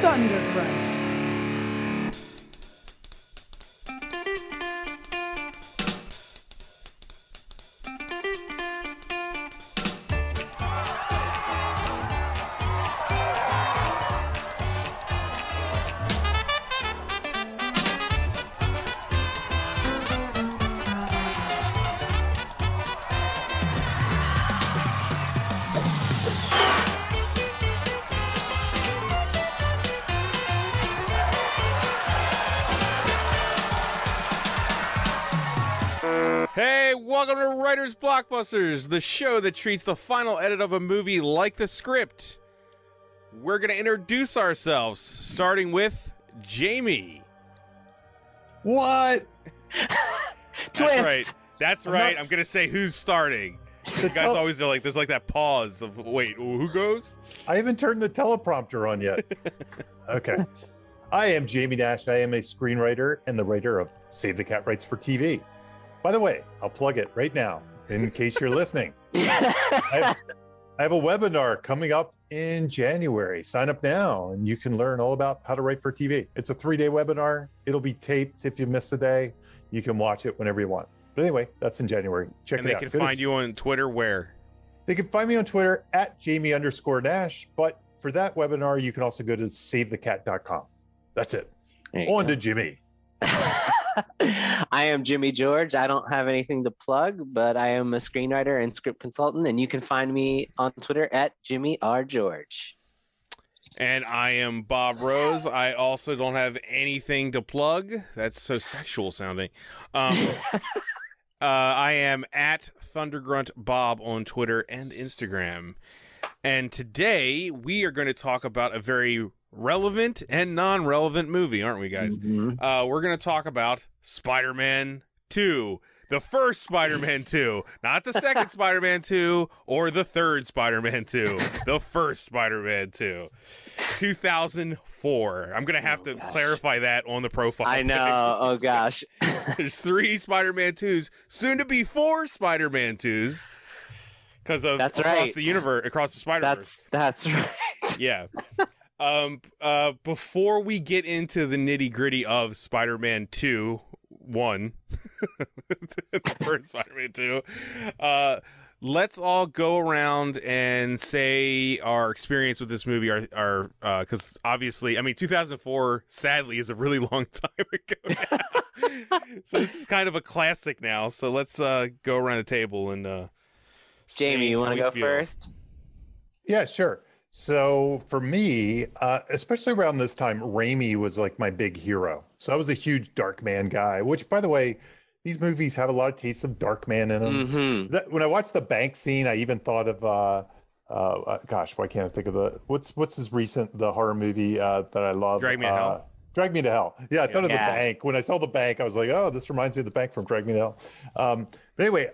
Thundergrunt. Hey, welcome to Writers Blockbusters, the show that treats the final edit of a movie like the script. We're going to introduce ourselves, starting with Jamie. What? Twist. That's right. I'm going to say who's starting. You guys always are like, there's like that pause of, wait, who goes? I haven't turned the teleprompter on yet. Okay. I am Jamie Nash. I am a screenwriter and the writer of Save the Cat Writes for TV. By the way, I'll plug it right now in case you're listening. I have a webinar coming up in January. Sign up now and you can learn all about how to write for TV. It's a 3-day webinar. It'll be taped. If you miss a day, you can watch it whenever you want. But anyway, that's in January. Check it out. And they can find you on Twitter where? They can find me on Twitter at Jamie_Nash. But for that webinar, you can also go to savethecat.com. That's it. On to Jimmy. I am Jimmy George. I don't have anything to plug, but I am a screenwriter and script consultant, and you can find me on Twitter at Jimmy R. George. And I am Bob Rose. I also don't have anything to plug. That's so sexual sounding. I am at Thundergrunt Bob on Twitter and Instagram. And today we are going to talk about a very relevant and non-relevant movie, aren't we, guys? Mm-hmm. We're going to talk about Spider-Man 2. The first Spider-Man 2. Not the second Spider-Man 2 or the third Spider-Man 2. The first Spider-Man 2. 2004. I'm going to have to clarify that on the profile. I know. Oh, gosh. There's 3 Spider-Man 2s, soon to be 4 Spider-Man 2s. Because of across the universe, across the Spider-Verse. That's right. Yeah. Before we get into the nitty-gritty of Spider-Man 2, 1, the first Spider-Man 2, let's all go around and say our experience with this movie, our because obviously, I mean, 2004, sadly, is a really long time ago now. So this is kind of a classic now. So let's go around the table and Jamie, you want to go first? Yeah, sure. So for me, especially around this time, Raimi was like my big hero. So I was a huge Darkman guy, which, by the way, these movies have a lot of tastes of Darkman in them. Mm-hmm. When I watched the bank scene, I even thought of, gosh, why can't I think of what's his recent, the horror movie that I love? Drag Me to Hell. Drag Me to Hell. Yeah, I thought of the bank. When I saw the bank, I was like, oh, this reminds me of the bank from Drag Me to Hell. But anyway,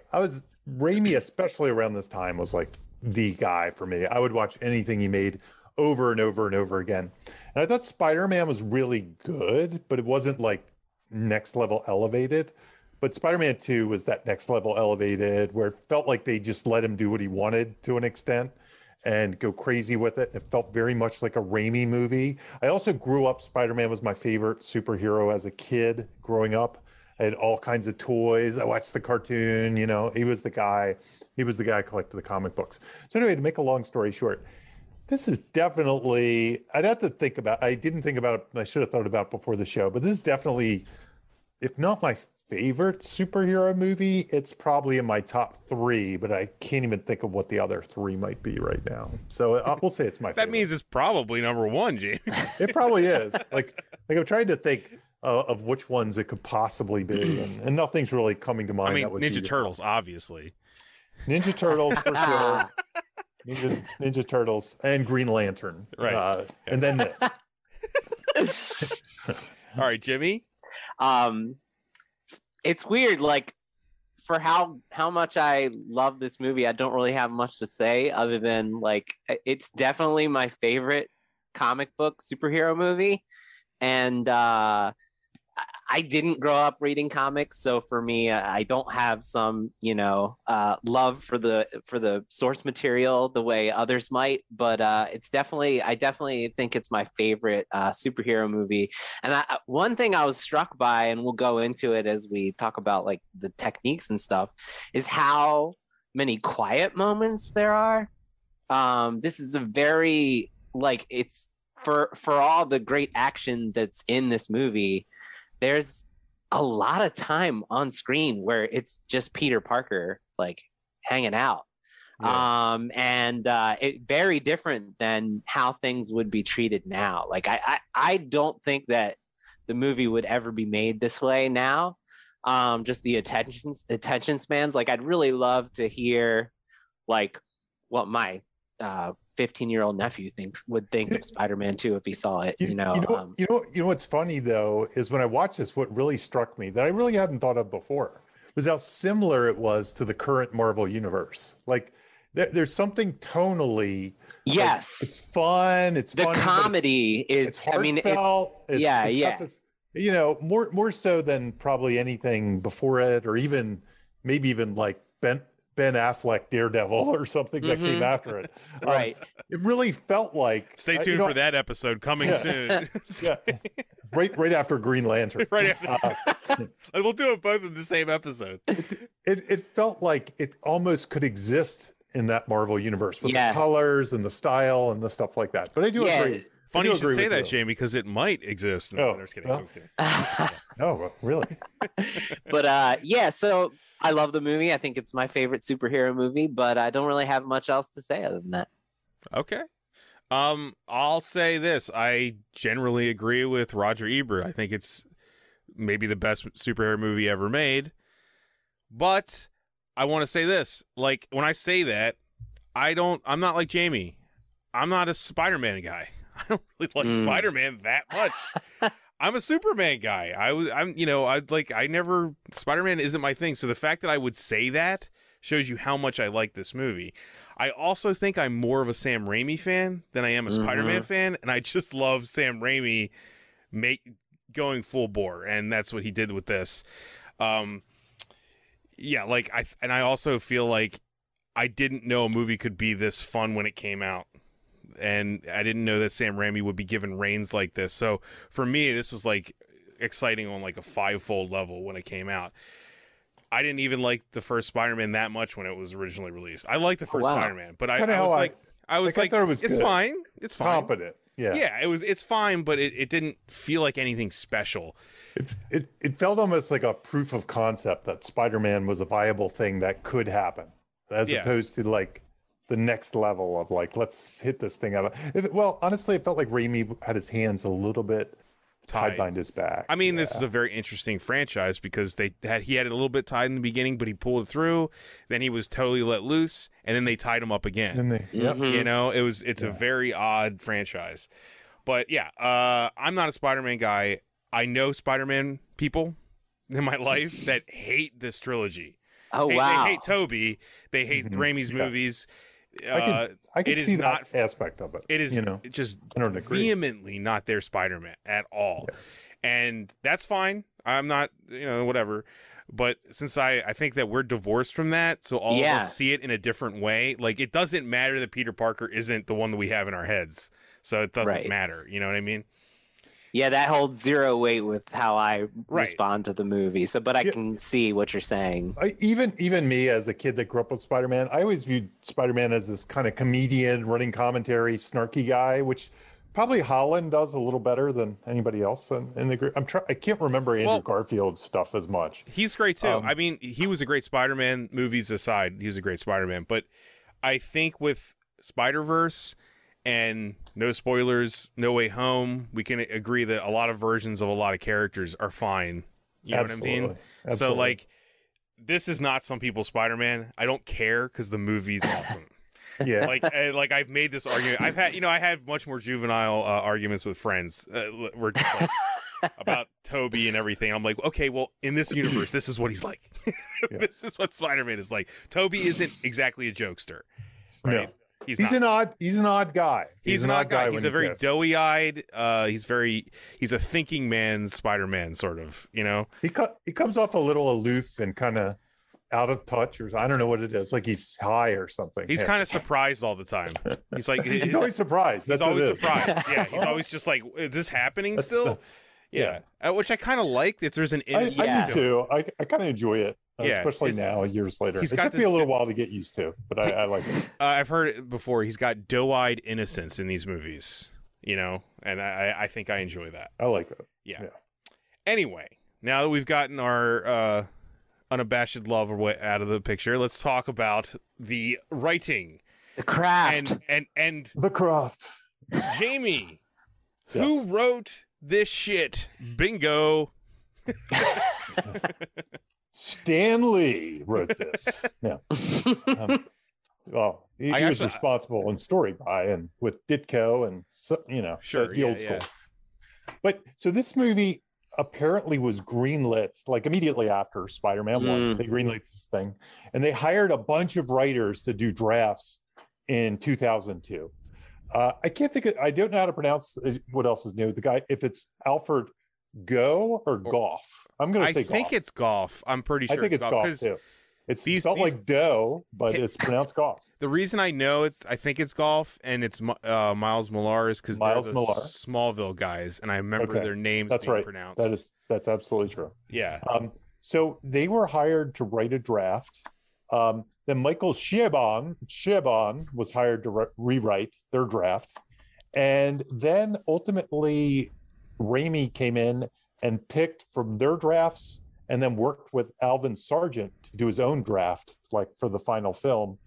Raimi, especially around this time, was like the guy for me. I would watch anything he made over and over and over again. And I thought Spider-Man was really good, but it wasn't like next level elevated. But Spider-Man 2 was that next level elevated where it felt like they just let him do what he wanted to an extent and go crazy with it. It felt very much like a Raimi movie. I also grew up, Spider-Man was my favorite superhero as a kid growing up. I had all kinds of toys. I watched the cartoon, you know, he was the guy I collected the comic books. So anyway, to make a long story short, this is definitely, I'd have to think about, I didn't think about it, I should have thought about it before the show, but this is definitely, if not my favorite superhero movie, it's probably in my top 3, but I can't even think of what the other 3 might be right now. So we'll say it's my favorite. That means it's probably number 1, Jamie. It probably is. Like I'm trying to think of which ones it could possibly be, and nothing's really coming to mind. I mean, that would Ninja Turtles, obviously. Ninja Turtles for sure. Ninja Turtles and Green Lantern, right? And then this. All right, Jimmy. It's weird, like for how much I love this movie, I don't really have much to say other than like it's definitely my favorite comic book superhero movie, and I didn't grow up reading comics, so for me, I don't have some, love for the source material the way others might. But I definitely think it's my favorite superhero movie. And one thing I was struck by, and we'll go into it as we talk about like the techniques and stuff, is how many quiet moments there are. This is a very it's for all the great action that's in this movie. There's a lot of time on screen where it's just Peter Parker like hanging out. Yeah. It very different than how things would be treated now. Like I don't think that the movie would ever be made this way now. Just the attention spans. Like I'd really love to hear like what my 15-year-old nephew would think of Spider-Man 2 if he saw it. You know what's funny though is when I watched this, what really struck me that I really hadn't thought of before was how similar it was to the current Marvel universe. Like there's something tonally. Yes, like, it's fun. It's the funny, comedy it's heartfelt. It's got this, more so than probably anything before it, or maybe even like Ben Affleck Daredevil or something that came after it. Right. It really felt like. Stay tuned for that episode coming soon. Yeah, right after Green Lantern. Right after. We'll do it both in the same episode. It felt like it almost could exist in that Marvel universe with the colors and the style and the stuff like that. But I do agree. Funny you should say that, Jamie, because it might exist. No, I'm just kidding. No, really. But so I love the movie. I think it's my favorite superhero movie, but I don't really have much else to say other than that. Okay. I'll say this. I generally agree with Roger Ebert. I think it's maybe the best superhero movie ever made. But I want to say this. Like, when I say that, I'm not like Jamie. I'm not a Spider-Man guy. I don't really like Spider-Man that much. I'm a Superman guy. Spider-Man isn't my thing. So the fact that I would say that shows you how much I like this movie. I also think I'm more of a Sam Raimi fan than I am a Spider-Man fan. And I just love Sam Raimi going full bore. And that's what he did with this. I also feel like I didn't know a movie could be this fun when it came out. And I didn't know that Sam Raimi would be given reins like this. So for me, this was like exciting on like a 5-fold level when it came out. I didn't even like the first Spider-Man that much when it was originally released. I liked the first Spider-Man, but I was like, it's fine. It's fine. Competent. Yeah. Yeah, it's fine, but it didn't feel like anything special. It felt almost like a proof of concept that Spider-Man was a viable thing that could happen, as opposed to like the next level of like, let's hit this thing out. Honestly, it felt like Raimi had his hands a little bit tied behind his back. I mean, this is a very interesting franchise because he had it a little bit tied in the beginning, but he pulled it through. Then he was totally let loose, and then they tied him up again. It's a very odd franchise. But I'm not a Spider-Man guy. I know Spider-Man people in my life that hate this trilogy. Oh, wow. They hate Toby. They hate Raimi's movies. I can see that aspect of it. It is just vehemently not their Spider-Man at all. Yeah. And that's fine. I'm not, whatever. But since I think that we're divorced from that, so all of us see it in a different way. Like, it doesn't matter that Peter Parker isn't the one that we have in our heads. So it doesn't matter. You know what I mean? Yeah, that holds zero weight with how I respond to the movie. So, but I can see what you're saying. Even me as a kid that grew up with Spider-Man, I always viewed Spider-Man as this kind of comedian, running commentary, snarky guy, which probably Holland does a little better than anybody else in the group. I can't remember Andrew Garfield's stuff as much. He's great too. I mean, he was a great Spider-Man. Movies aside, he was a great Spider-Man. But I think with Spider-Verse and no spoilers, No Way Home, we can agree that a lot of versions of a lot of characters are fine. You know what I mean? Absolutely. So, like, this is not some people's Spider-Man. I don't care because the movie's awesome. Yeah. Like I've made this argument. I had much more juvenile arguments with friends. We're just like, about Toby and everything. I'm like, okay, well, in this universe, this is what he's like. This is what Spider-Man is like. Toby isn't exactly a jokester, right? He's an odd guy. He's an odd guy. He's a very doughy-eyed. He's a thinking man's Spider-Man, sort of. You know, he comes off a little aloof and kind of out of touch, or I don't know what it is. Like he's high or something. He's kind of surprised all the time. He's like he's always surprised. He's always surprised. Yeah, he's always just like, is this happening still? Yeah. Which I kind of like. That there's an innocence. I do too. I kind of enjoy it. Especially now, years later. It took me a little while to get used to, but I like it. I've heard it before. He's got doe-eyed innocence in these movies, you know, and I think I enjoy that. I like that. Yeah. Anyway, now that we've gotten our unabashed love out of the picture, let's talk about the writing, the craft, and the craft. Jamie, who wrote this shit? Bingo. Stan Lee wrote this. Yeah. Well, he was responsible in story by and with Ditko and the old school. But so this movie apparently was greenlit like immediately after Spider-Man 1. They greenlit this thing, and they hired a bunch of writers to do drafts in 2002. I can't think I don't know how to pronounce what else is new. The guy, if it's Alfred Go or Goff? I'm going to say Goff. I think it's Goff. I'm pretty sure. I think it's Goff too. It's spelled like dough, but it's pronounced Goff. The reason I know I think it's Goff and it's Miles Millar is because they're the Smallville guys, and I remember their names being pronounced. That's absolutely true. Yeah. So they were hired to write a draft. Then Michael Chabon was hired to rewrite their draft, and then ultimately Raimi came in and picked from their drafts and then worked with Alvin Sargent to do his own draft, like for the final film.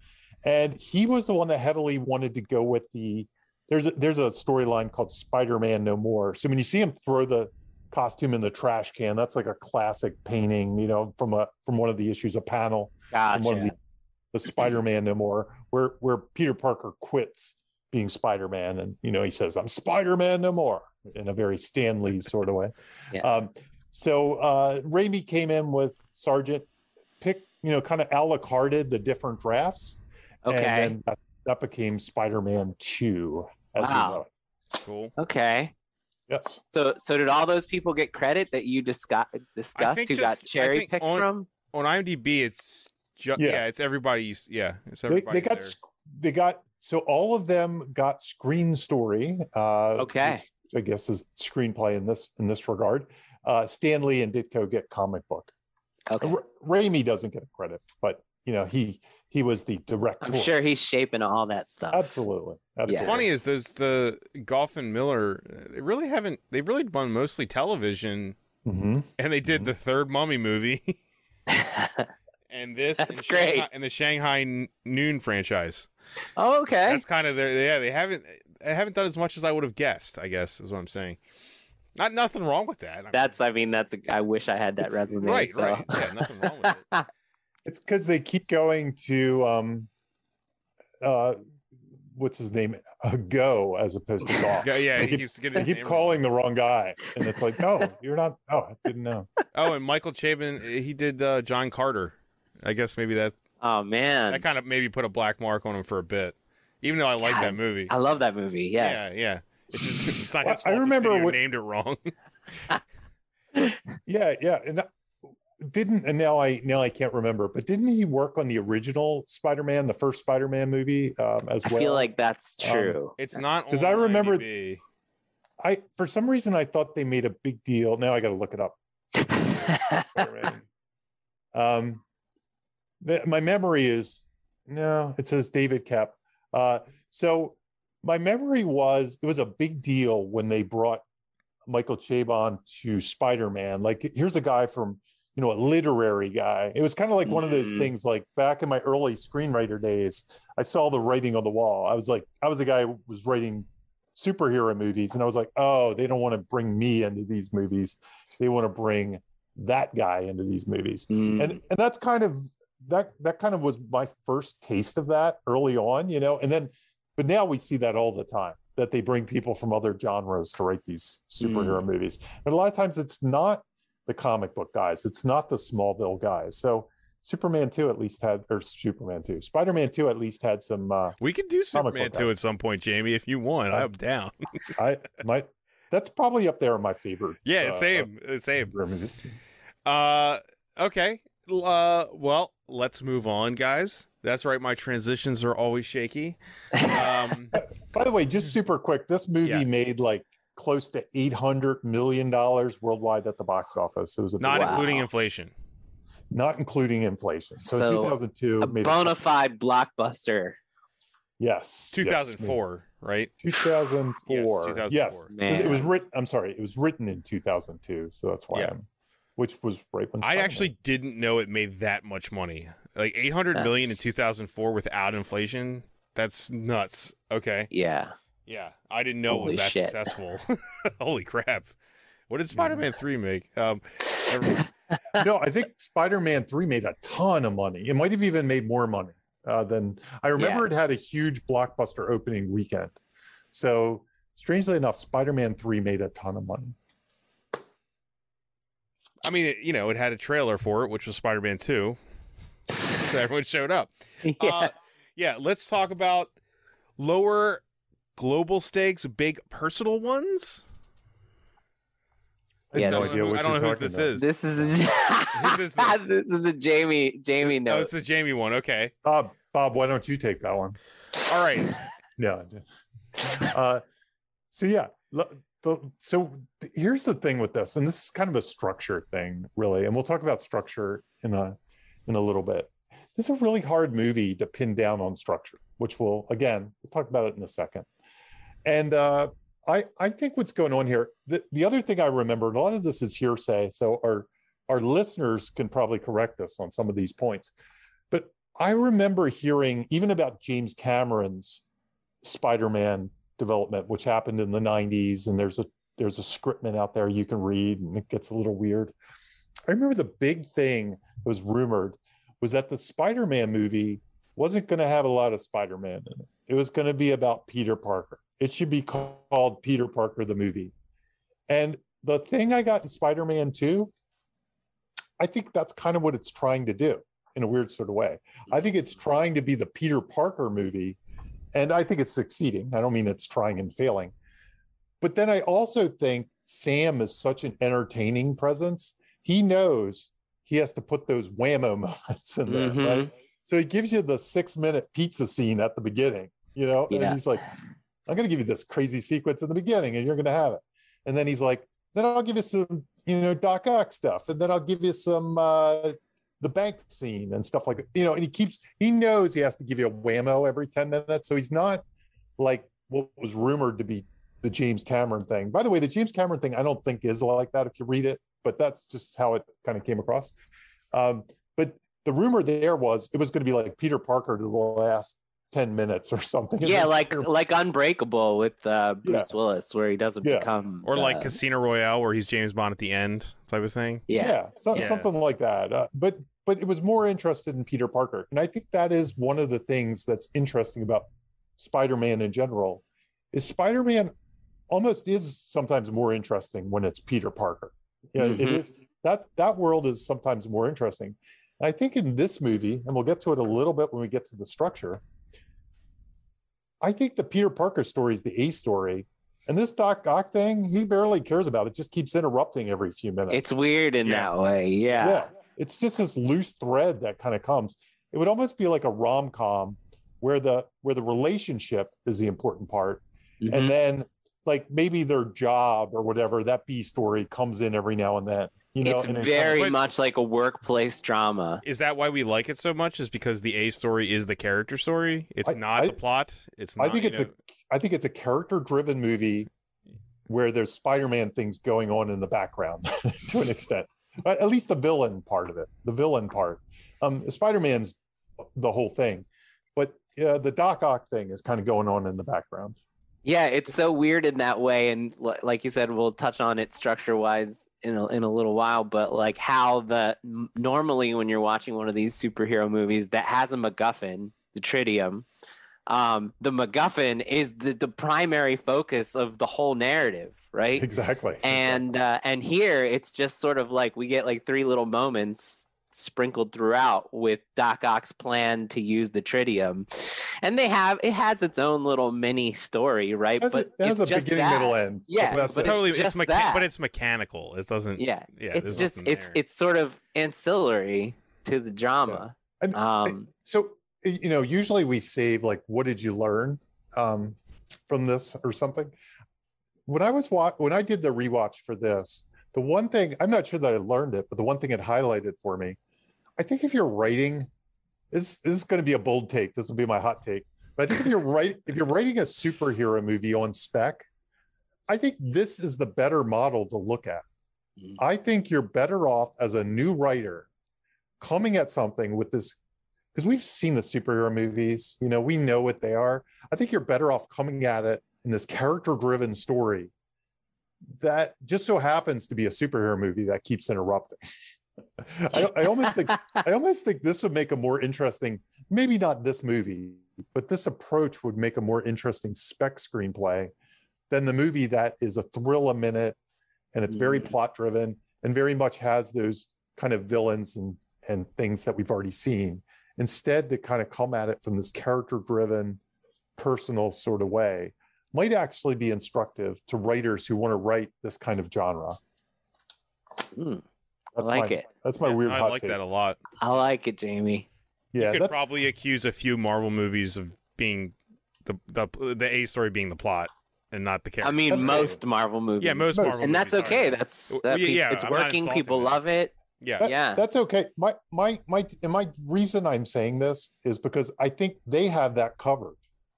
And he was the one that heavily wanted to go with there's a storyline called Spider-Man No More. So when you see him throw the costume in the trash can, that's like a classic painting, from one of the issues, a panel from one of the Spider-Man No More, where Peter Parker quits being Spider-Man, and he says, "I'm Spider-Man no more," in a very Stan Lee sort of way. So Raimi came in with Sargent, picked, kind of a la carted the different drafts. Okay. And then that became Spider-Man 2 as we know it. Cool. Okay. Yes. So did all those people get credit that you discussed who got cherry picked from? On IMDb, it's it's everybody. Yeah. It's everybody. They got so all of them got screen story. Okay. Which I guess is screenplay in this regard. Stan Lee and Ditko get comic book. Okay. Raimi doesn't get credit, but he was the director. I'm sure he's shaping all that stuff. Absolutely. What's funny is there's the Goff and Miller. They've really done mostly television, and they did the third Mummy movie, and this and the Shanghai Noon franchise. Oh, okay. That's kind of they haven't done as much as I would have guessed, I guess is what I'm saying. Nothing wrong with that. I wish I had that resume. Right. Yeah, nothing wrong with it. It's because they keep going to what's his name? Go as opposed to Goff. Yeah, they keep calling the wrong guy, and it's like, oh, you're not. Oh, I didn't know. Oh, and Michael Chabon, he did John Carter. I guess maybe that. Oh man, that kind of maybe put a black mark on him for a bit, even though I like that movie. I love that movie. Yes. Yeah. It's not his fault. I remember you named it wrong. Yeah, and now I can't remember, but didn't he work on the original Spider-Man, the first Spider-Man movie as well? I feel like that's true. It's not because I remember. IMDb. For some reason I thought they made a big deal. Now I got to look it up. My memory is no. It says David Kep. So my memory was it was a big deal when they brought Michael Chabon to Spider-Man. Like, here's a guy from, a literary guy. It was kind of like one of those things, like back in my early screenwriter days, I saw the writing on the wall. I was the guy who was writing superhero movies, and I was like, oh, they don't want to bring me into these movies. They want to bring that guy into these movies. And that's kind of that kind of was my first taste of that early on, and then but now we see that all the time, that they bring people from other genres to write these superhero movies. And a lot of times it's not the comic book guys. It's not the Smallville guys. So Superman 2 at least had, or Superman 2, Spider-Man 2 at least had some. We could do Superman 2 at some point, Jamie, if you want. I'm down. That's probably up there on my favorites. Yeah, same. Okay. Well, let's move on, guys. That's right. My transitions are always shaky. By the way, just super quick, this movie made like close to $800 million worldwide at the box office. It was not including inflation. Not including inflation. So 2002, a bona fide blockbuster. Yes. 2004, right? 2004. Yes. Man. It was written. I'm sorry. It was written in 2002. So that's why which was right when I actually didn't know it made that much money. Like 800 million in 2004 without inflation. That's nuts. Okay. Yeah. Yeah. I didn't know it was that successful. Holy crap. What did Spider-Man 3 make? No, I think Spider-Man 3 made a ton of money. It might have even made more money than I remember. It had a huge blockbuster opening weekend. So strangely enough, Spider-Man 3 made a ton of money. I mean, it had a trailer for it, which was Spider-Man 2. So everyone showed up. Let's talk about lower global stakes, big personal ones. I have no idea what you're talking this about. is. This is this is a Jamie note. Oh, it's a Jamie one. Okay. Bob, why don't you take that one? All right. Yeah. So here's the thing with this, and this is kind of a structure thing, really, and we'll talk about structure in a little bit. This is a really hard movie to pin down on structure, which we'll talk about it in a second. And I think what's going on here, the other thing I remember, and a lot of this is hearsay, so our listeners can probably correct us on some of these points, but I remember hearing even about James Cameron's Spider-Man development, which happened in the 90s, and there's a scriptment out there you can read, and it gets a little weird. I remember the big thing that was rumored was that the Spider-Man movie wasn't going to have a lot of Spider-Man in it. It was going to be about Peter Parker. It should be called Peter Parker the movie. And the thing I got in Spider-Man 2, I think that's kind of what it's trying to do in a weird sort of way. I think it's trying to be the Peter Parker movie, and I think it's succeeding. I don't mean it's trying and failing. But then I also think Sam is such an entertaining presence. He knows he has to put those whammo moments in there, right? So he gives you the 6-minute pizza scene at the beginning, and he's like, I'm going to give you this crazy sequence in the beginning and you're going to have it. And then he's like, then I'll give you some, Doc Ock stuff. And then I'll give you some, the bank scene and stuff like that, and he knows he has to give you a whammo every 10 minutes. So he's not like what was rumored to be the James Cameron thing. By the way, the James Cameron thing, I don't think is like that if you read it, but that's just how it kind of came across. But the rumor there was it was going to be like Peter Parker to the last 10 minutes or something. Yeah, like Unbreakable with Bruce Willis, where he doesn't become, or like Casino Royale, where he's James Bond at the end, type of thing. Something like that. But it was more interested in Peter Parker, and I think that is one of the things that's interesting about Spider-Man in general. Is Spider-Man almost is sometimes more interesting when it's Peter Parker. It is that world is sometimes more interesting. And I think in this movie, and we'll get to it a little bit when we get to the structure, I think the Peter Parker story is the A story. And this Doc Ock thing, he barely cares about it. Just keeps interrupting every few minutes. It's weird in that way. Yeah. It's just this loose thread that kind of comes. It would almost be like a rom-com where the relationship is the important part. And then like maybe their job or whatever, that B story comes in every now and then. It's very much like a workplace drama. Is that why we like it so much? Is because the A story is the character story? It's not the plot. It's not, I think it's a character-driven movie where there's Spider-Man things going on in the background to an extent. At least the villain part of it. The villain part. Spider-Man's the whole thing, but the Doc Ock thing is kind of going on in the background. Yeah, it's so weird in that way, and like you said, we'll touch on it structure-wise in a little while. But like how normally when you're watching one of these superhero movies that has a MacGuffin, the tritium, the MacGuffin is the primary focus of the whole narrative, right? Exactly. And here it's just sort of like we get like 3 little moments sprinkled throughout with Doc Ock's plan to use the tritium. And it has its own little mini story, right? It has a beginning, middle, end. Yeah, that's but totally but it's mechanical. It doesn't. Yeah, it's just there. it's sort of ancillary to the drama. Yeah. So usually we save like, what did you learn from this or something? When I did the rewatch for this, the one thing, I'm not sure that I learned it, but the one thing it highlighted for me, I think if you're writing, this is going to be a bold take. This will be my hot take. But I think if you're writing a superhero movie on spec, I think this is the better model to look at. I think you're better off as a new writer coming at something with this, because we've seen the superhero movies, we know what they are. I think you're better off coming at it in this character-driven story that just so happens to be a superhero movie that keeps interrupting. I almost think this would make a more interesting, maybe not this movie, but this approach would make a more interesting spec screenplay than the movie that is a thrill a minute and it's very plot driven and very much has those kind of villains and things that we've already seen. Instead, to kind of come at it from this character driven, personal sort of way might actually be instructive to writers who want to write this kind of genre. I like it. That's my weird hot take. I like that a lot. I like it, Jamie. Yeah, you could probably accuse a few Marvel movies of being the A story being the plot and not the character. I mean, most Marvel movies. Yeah, most Marvel movies. And that's okay. It's working. People love it. Yeah. That's okay. My reason I'm saying this is because I think they have that covered.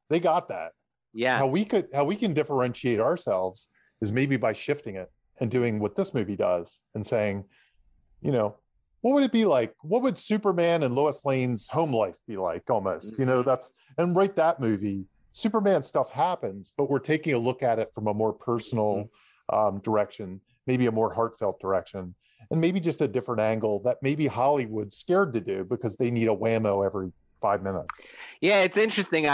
They got that. Yeah. How we can differentiate ourselves is maybe by shifting it and doing what this movie does and saying, what would it be like? What would Superman and Lois Lane's home life be like almost? And write that movie. Superman stuff happens, but we're taking a look at it from a more personal direction, maybe a more heartfelt direction, and maybe just a different angle that maybe Hollywood's scared to do because they need a whammo every 5 minutes. Yeah, it's interesting.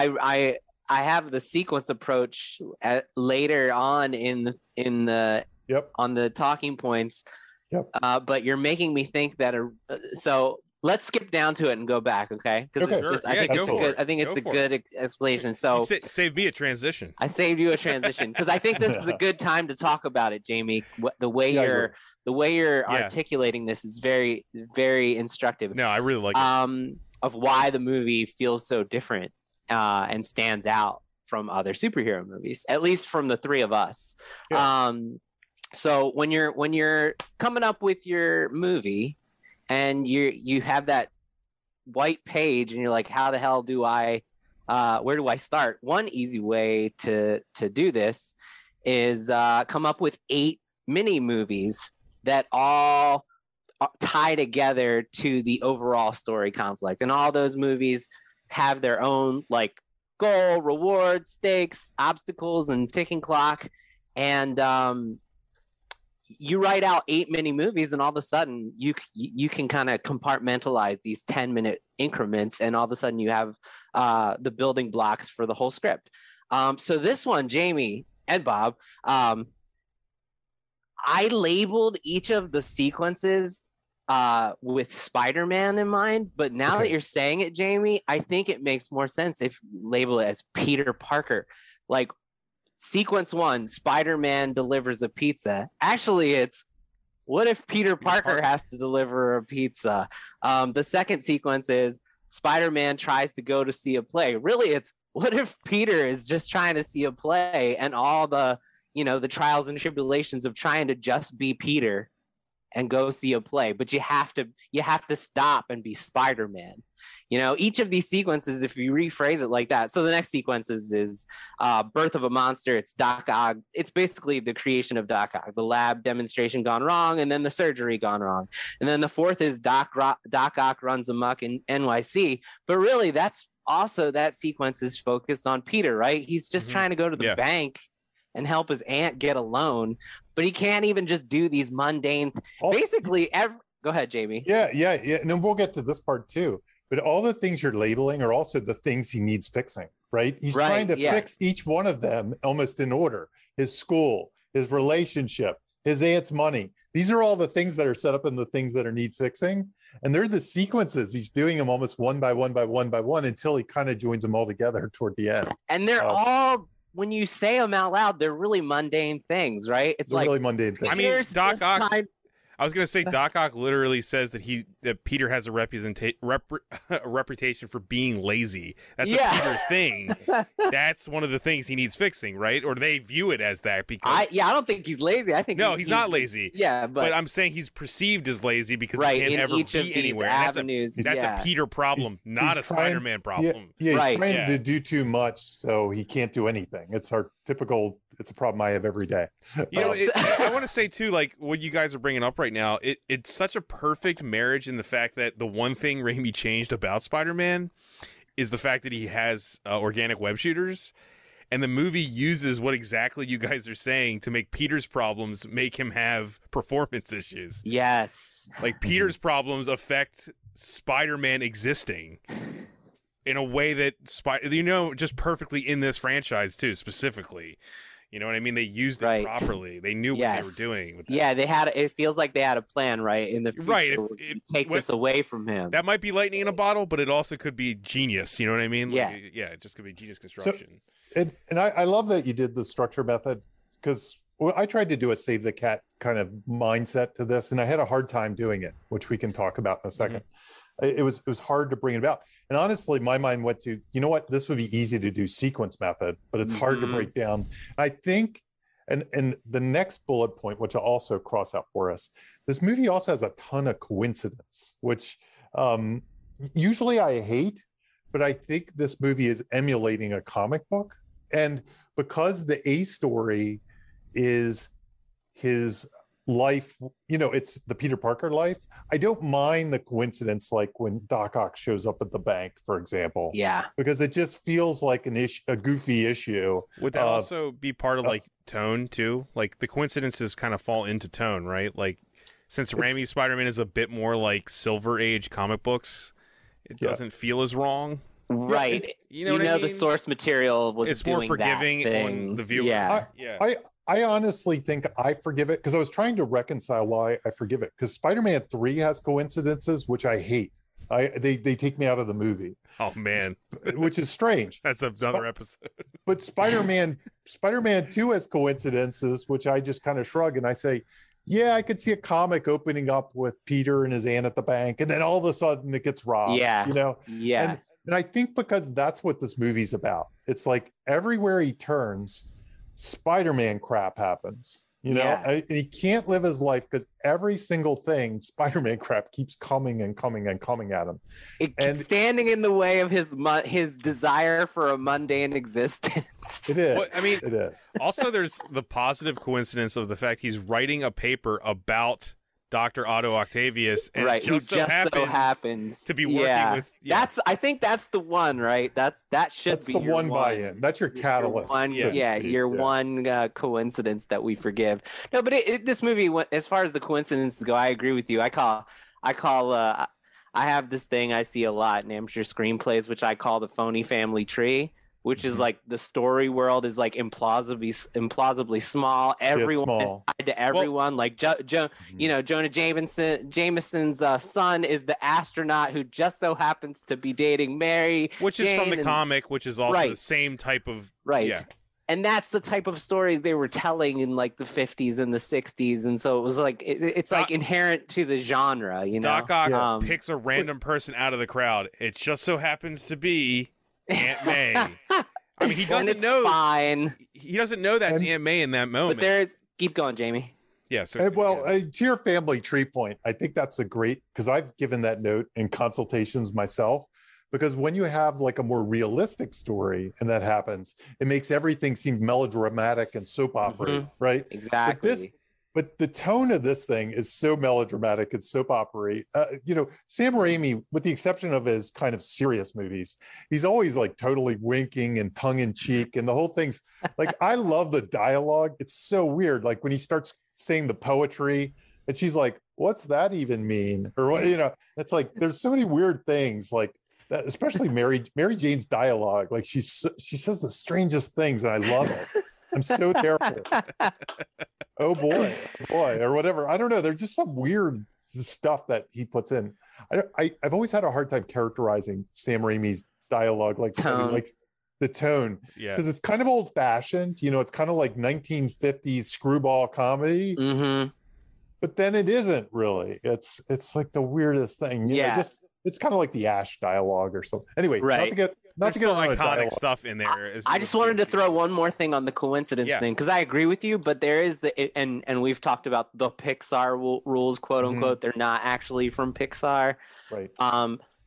I have the sequence approach later on in the on the talking points. Yep. But you're making me think that so let's skip down to it and go back, okay? Because I think it's a good explanation. So save me a transition. I saved you a transition because I think this is a good time to talk about it, Jamie. The way you're articulating this is very, very instructive. No, I really like it. Of why the movie feels so different and stands out from other superhero movies, at least from the three of us. Yeah. So when you're coming up with your movie and you have that white page and you're like, how the hell do I where do I start? One easy way to do this is come up with 8 mini movies that all tie together to the overall story conflict, and all those movies have their own like goal, reward, stakes, obstacles, and ticking clock. And you write out 8 mini movies, and all of a sudden you can kind of compartmentalize these 10-minute increments, and all of a sudden you have the building blocks for the whole script. So this one, Jamie and Bob, I labeled each of the sequences with Spider-Man in mind, but now that you're saying it, Jamie, I think it makes more sense if you label it as Peter Parker. Like sequence 1, Spider-Man delivers a pizza. Actually, it's what if Peter Parker has to deliver a pizza? The second sequence is Spider-Man tries to go to see a play. Really, it's what if Peter is just trying to see a play, and all the the trials and tribulations of trying to just be Peter and go see a play, but you have to stop and be Spider-Man. Each of these sequences, if you rephrase it like that. So the next sequence is Birth of a Monster. It's Doc Ock. It's basically the creation of Doc Ock, the lab demonstration gone wrong, and then the surgery gone wrong. And then the fourth is Doc Ock runs amok in NYC. But really, that's also, that sequence is focused on Peter, right? He's just trying to go to the bank and help his aunt get a loan, but he can't even just do these mundane. Basically, go ahead, Jamie. Yeah. And then we'll get to this part too. But all the things you're labeling are also the things he needs fixing, right? He's trying to fix each one of them almost in order. His school, his relationship, his aunt's money. these are all the things that are set up and the things that are need fixing. And they're the sequences. He's doing them almost one by one by one by one until he kind of joins them all together toward the end. And they're all, when you say them out loud, they're really mundane things, right? It's like really mundane things. I mean, Doc Ock, I was gonna say Doc Ock literally says that Peter has a reputation for being lazy. That's a Peter thing. That's one of the things he needs fixing, right? Or they view it as that because I don't think he's lazy. I think he's not lazy. Yeah, but I'm saying he's perceived as lazy because right, he can't ever be anywhere. Avenues, that's a Peter problem, not a Spider-Man problem. He's trying to do too much, so he can't do anything. It's our typical. It's a problem I have every day. You know, I want to say too, like what you guys are bringing up right now. It's such a perfect marriage in the fact that the one thing Raimi changed about Spider-Man is the fact that he has organic web shooters, and the movie uses what exactly you guys are saying to make Peter's problems make him have performance issues. Yes, like Peter's problems affect Spider-Man existing in a way that just perfectly in this franchise too, specifically. You know what I mean? They used it properly. They knew what they were doing. With that. Yeah, they had. It feels like they had a plan, right? In the future, right? Take this away from him. That might be lightning in a bottle, but it also could be genius. You know what I mean? Yeah, it just could be genius construction. So, and I love that you did the structure method because I tried to do a save the cat kind of mindset to this, and I had a hard time doing it, which we can talk about in a second. It was hard to bring it about. And honestly, my mind went to, you know what, this would be easy to do sequence method, but it's hard to break down. I think, and the next bullet point, which I'll also cross out for us, this movie also has a ton of coincidence, which usually I hate, but I think this movie is emulating a comic book. And because the A story is his life, it's the Peter Parker life, I don't mind the coincidence, like when Doc Ock shows up at the bank, for example. Yeah, because it just feels like a goofy issue. Would that also be part of like tone too? Like the coincidences kind of fall into tone, right? Like since Raimi's Spider-Man is a bit more like Silver Age comic books, it doesn't feel as wrong. Right. You know the source material was it's more forgiving on the viewer. I honestly think I forgive it because I was trying to reconcile why I forgive it, because Spider-Man 3 has coincidences, which I hate. They take me out of the movie. Oh man, which is strange. That's another episode. But Spider-Man 2 has coincidences, which I just kind of shrug and I say, yeah, I could see a comic opening up with Peter and his aunt at the bank, and then all of a sudden it gets robbed. Yeah, And I think because that's what this movie's about. It's like everywhere he turns, Spider-Man crap happens, and he can't live his life because every single thing, Spider-Man crap keeps coming and coming and coming at him. And standing in the way of his desire for a mundane existence. It is. Well, I mean, it is. Also, there's the positive coincidence of the fact he's writing a paper about Dr. Otto Octavius, and who just so happens to be working with. Yeah. I think that's the one, right? That's the your one buy-in. That's your catalyst. Your one coincidence that we forgive. No, but this movie, as far as the coincidences go, I agree with you. I have this thing I see a lot in amateur screenplays, which I call the phony family tree. Which is like the story world is like implausibly small. Everyone is tied to everyone. Like Jonah Jameson's son is the astronaut who just so happens to be dating Mary, which is from the comic, which is also the same type of Yeah. And that's the type of stories they were telling in like the 50s and the 60s, and so it was like it's like inherent to the genre. Doc Ock picks a random person out of the crowd. It just so happens to be Aunt May. I mean, he doesn't know. Fine. He doesn't know that's Aunt May in that moment. But keep going, Jamie. Yeah. So, to your family tree point, I think that's a great, because I've given that note in consultations myself. Because when you have like a more realistic story and that happens, it makes everything seem melodramatic and soap opera, right? Exactly. But the tone of this thing is so melodramatic and soap opera. Sam Raimi, with the exception of his kind of serious movies, he's always like totally winking and tongue in cheek. And the whole thing's like, I love the dialogue. It's so weird. Like when he starts saying the poetry and she's like, what's that even mean? Or what, it's like, there's so many weird things like that, especially Mary Jane's dialogue. Like she says the strangest things and I love it. I'm so there for it. oh boy, or whatever. I don't know. There's just some weird stuff that he puts in. I've always had a hard time characterizing Sam Raimi's dialogue, like the tone, because it's kind of old fashioned. You know, it's kind of like 1950s screwball comedy, but then it isn't really. It's like the weirdest thing. You know, it's kind of like the Ash dialogue or something. Anyway, not to get on iconic stuff in there. I just wanted to throw one more thing on the coincidence thing, because I agree with you, but there is and we've talked about the Pixar rules, quote unquote. They're not actually from Pixar, right?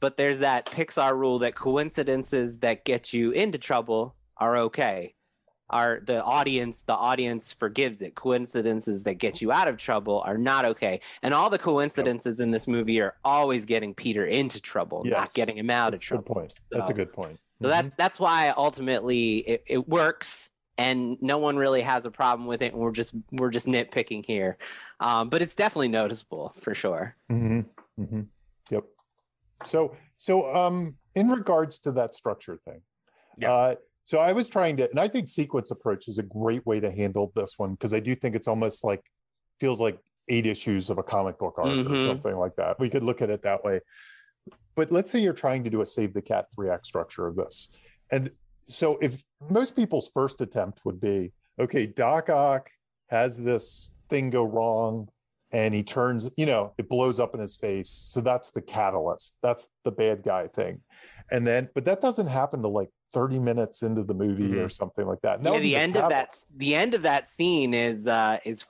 But there's that Pixar rule that coincidences that get you into trouble are okay. The audience forgives it. Coincidences that get you out of trouble are not okay. And all the coincidences in this movie are always getting Peter into trouble, not getting him out of trouble. Good point. That's a good point. So that's why ultimately it works, and no one really has a problem with it. And we're just nitpicking here, but it's definitely noticeable for sure. Yep. So in regards to that structure thing, so I was trying to, and I think sequence approach is a great way to handle this one, because I do think it's almost like, feels like 8 issues of a comic book arc or something like that. We could look at it that way. But let's say you're trying to do a Save the Cat 3-act structure of this. And so if most people's first attempt would be, okay, Doc Ock has this thing go wrong and he turns, it blows up in his face. So that's the catalyst. That's the bad guy thing. And then, but that doesn't happen to like 30 minutes into the movie or something like that. The end of that scene is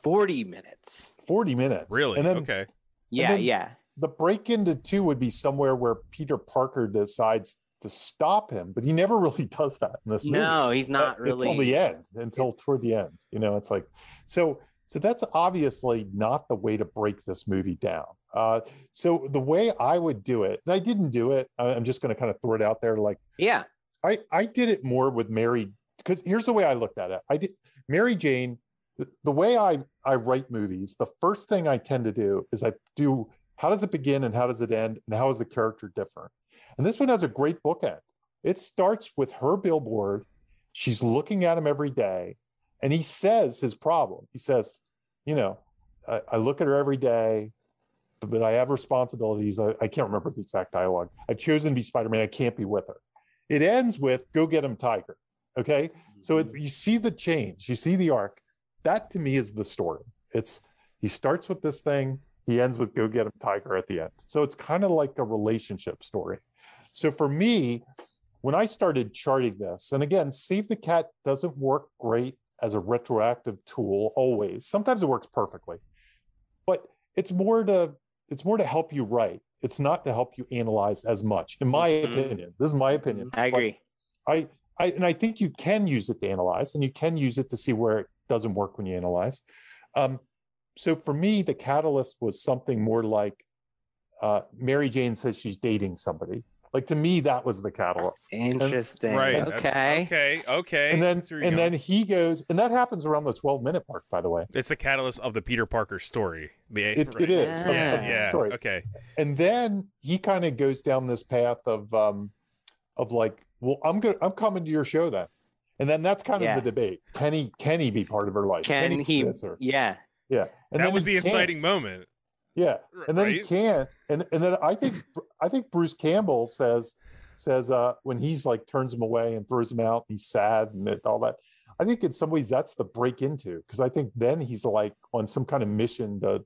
40 minutes. 40 minutes. Really? And then, okay. Yeah. The break into 2 would be somewhere where Peter Parker decides to stop him, but he never really does that in this movie. No, he's not really. Until the end, toward the end. It's like, so that's obviously not the way to break this movie down. So the way I would do it, and I didn't do it, I'm just going to kind of throw it out there. Like, I did it more with Mary, because here's the way I looked at it. I did Mary Jane, the way I write movies, the first thing I tend to do is I do, how does it begin and how does it end? And how is the character different? And this one has a great bookend. It starts with her billboard. She's looking at him every day. And he says his problem. He says, I look at her every day, but I have responsibilities. I can't remember the exact dialogue. I've chosen to be Spider-Man. I can't be with her. It ends with, go get him, Tiger. Okay. So you see the change. You see the arc. That to me is the story. He starts with this thing. He ends with go get him, Tiger at the end. So it's kind of like a relationship story. So for me, when I started charting this, and again, Save the Cat doesn't work great as a retroactive tool always. Sometimes it works perfectly, but it's more to help you write. It's not to help you analyze as much, in my opinion. This is my opinion. I agree. I think you can use it to analyze, and you can use it to see where it doesn't work when you analyze. So for me, the catalyst was something more like Mary Jane says she's dating somebody. Like, to me, that was the catalyst. Interesting. Right. Okay. Okay. And then he goes, and that happens around the 12-minute mark, by the way. It's the catalyst of the Peter Parker story. It is. Yeah. Story. Okay. And then he kind of goes down this path of like, well, I'm coming to your show then. And then that's kind of the debate. Can he be part of her life? Can he? Yeah. Yeah. And that was the inciting moment. Yeah. And then he can't. And then I think Bruce Campbell says when he's like turns him away and throws him out, he's sad and all that. I think in some ways that's the break into, because I think then he's like on some kind of mission to,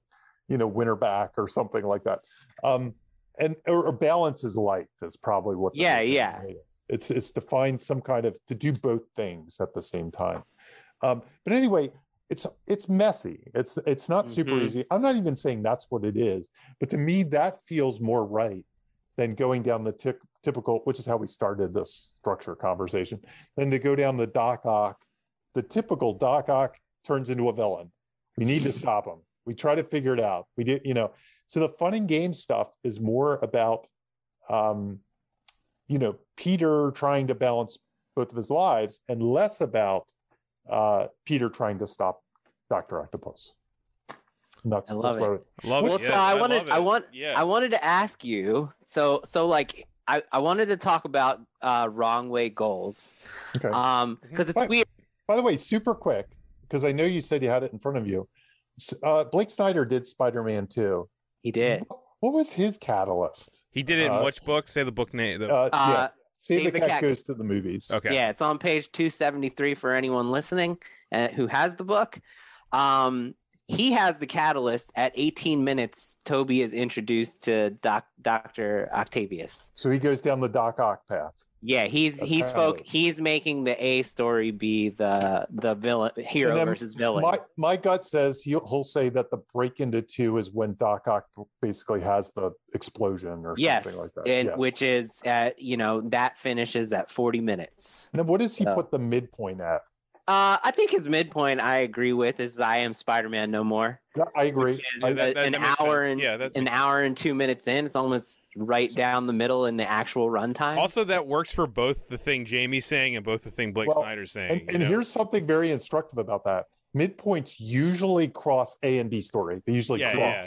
win her back or something like that. Or balance his life is probably what. It's to find some kind of, to do both things at the same time. But anyway, it's messy. It's not super easy. I'm not even saying that's what it is, but to me that feels more right than going down the typical, which is how we started this structure conversation, than to go down the Doc Ock. The typical Doc Ock turns into a villain. We need to stop him. We try to figure it out. We did, so the fun and game stuff is more about, Peter trying to balance both of his lives, and less about Peter trying to stop Dr. Octopus. I love it. Love well, it. so I wanted to ask you. So like I wanted to talk about wrong way goals. Okay. Because it's weird. By the way, super quick, because I know you said you had it in front of you. Blake Snyder did Spider-Man 2. He did. What was his catalyst? He did it in which book? Say the book name. Yeah. Save the Cat Goes to the Movies. Okay. Yeah, it's on page 273 for anyone listening who has the book. He has the catalyst at 18 minutes. Toby is introduced to Dr. Octavius. So he goes down the Doc Ock path. Yeah, he's making the A story be the villain hero versus villain. My gut says he'll say that the break into 2 is when Doc Ock basically has the explosion or something like that. And which is at that finishes at 40 minutes. And then what does he put the midpoint at? I think his midpoint I agree with is I Am Spider-Man No More. Yeah, I agree. An hour and 2 minutes in, it's almost right down the middle in the actual runtime. Also, that works for both the thing Jamie's saying and both the thing Blake Snyder's saying. And here's something very instructive about that. Midpoints usually cross A and B story. They usually cross. Yeah.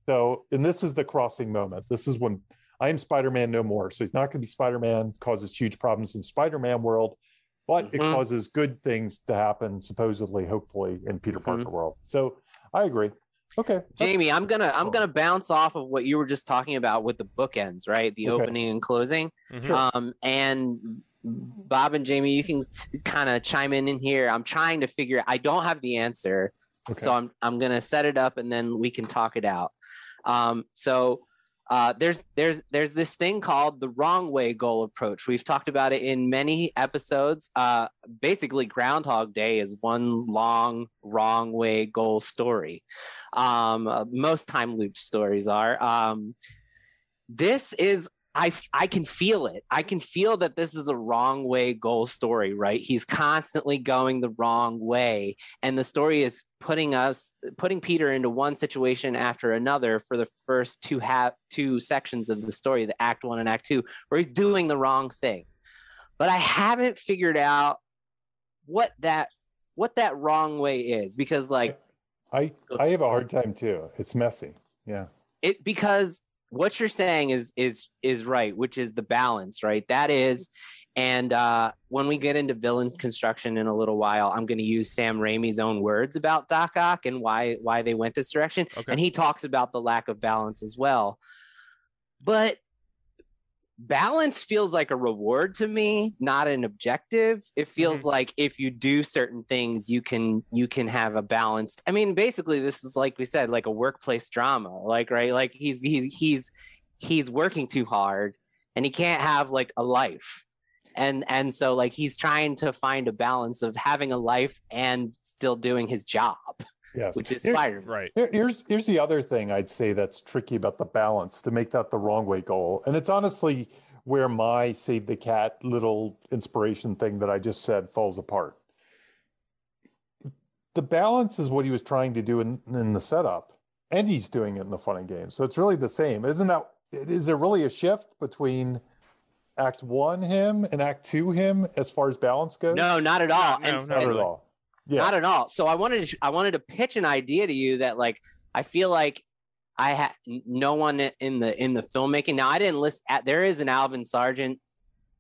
So, and this is the crossing moment. This is when I Am Spider-Man No More. So he's not going to be Spider-Man, causes huge problems in Spider-Man world. But it causes good things to happen, supposedly, hopefully, in Peter Parker world. So I agree. Okay, Jamie, I'm gonna bounce off of what you were just talking about with the bookends, right? The opening and closing. And Bob and Jamie, you can kind of chime in here. I'm trying to figure. I don't have the answer, so I'm gonna set it up and then we can talk it out. There's this thing called the wrong way goal approach. We've talked about it in many episodes. Basically, Groundhog Day is one long wrong way goal story. Most time loop stories are. This is I can feel it. I can feel that this is a wrong way goal story, right? He's constantly going the wrong way. And the story is putting Peter into one situation after another for the first two sections of the story, the act 1 and act 2, where he's doing the wrong thing. But I haven't figured out what that wrong way is, because I have a hard time too. It's messy. Yeah. Because what you're saying is right, which is the balance, right? That is, and when we get into villain construction in a little while, I'm going to use Sam Raimi's own words about Doc Ock and why they went this direction. Okay. And he talks about the lack of balance as well. But balance feels like a reward to me, not an objective. It feels like if you do certain things, you can have a balanced. I mean, basically, this is, like we said, like a workplace drama. Right? Like he's working too hard, and he can't have like a life, and so like he's trying to find a balance of having a life and still doing his job. Yes. Which is Spider-Man. Right. Here's the other thing I'd say that's tricky about the balance, to make that the wrong way goal. And it's honestly where my Save the Cat little inspiration thing that I just said falls apart. The balance is what he was trying to do in the setup, and he's doing it in the fun and games. So it's really the same. Is there really a shift between Act 1 him and Act 2 him as far as balance goes? No, not at all. Not at all. Yeah. Not at all. So I wanted to pitch an idea to you that, like, I feel like I had no one in the filmmaking. Now, I didn't listen. There is an Alvin Sargent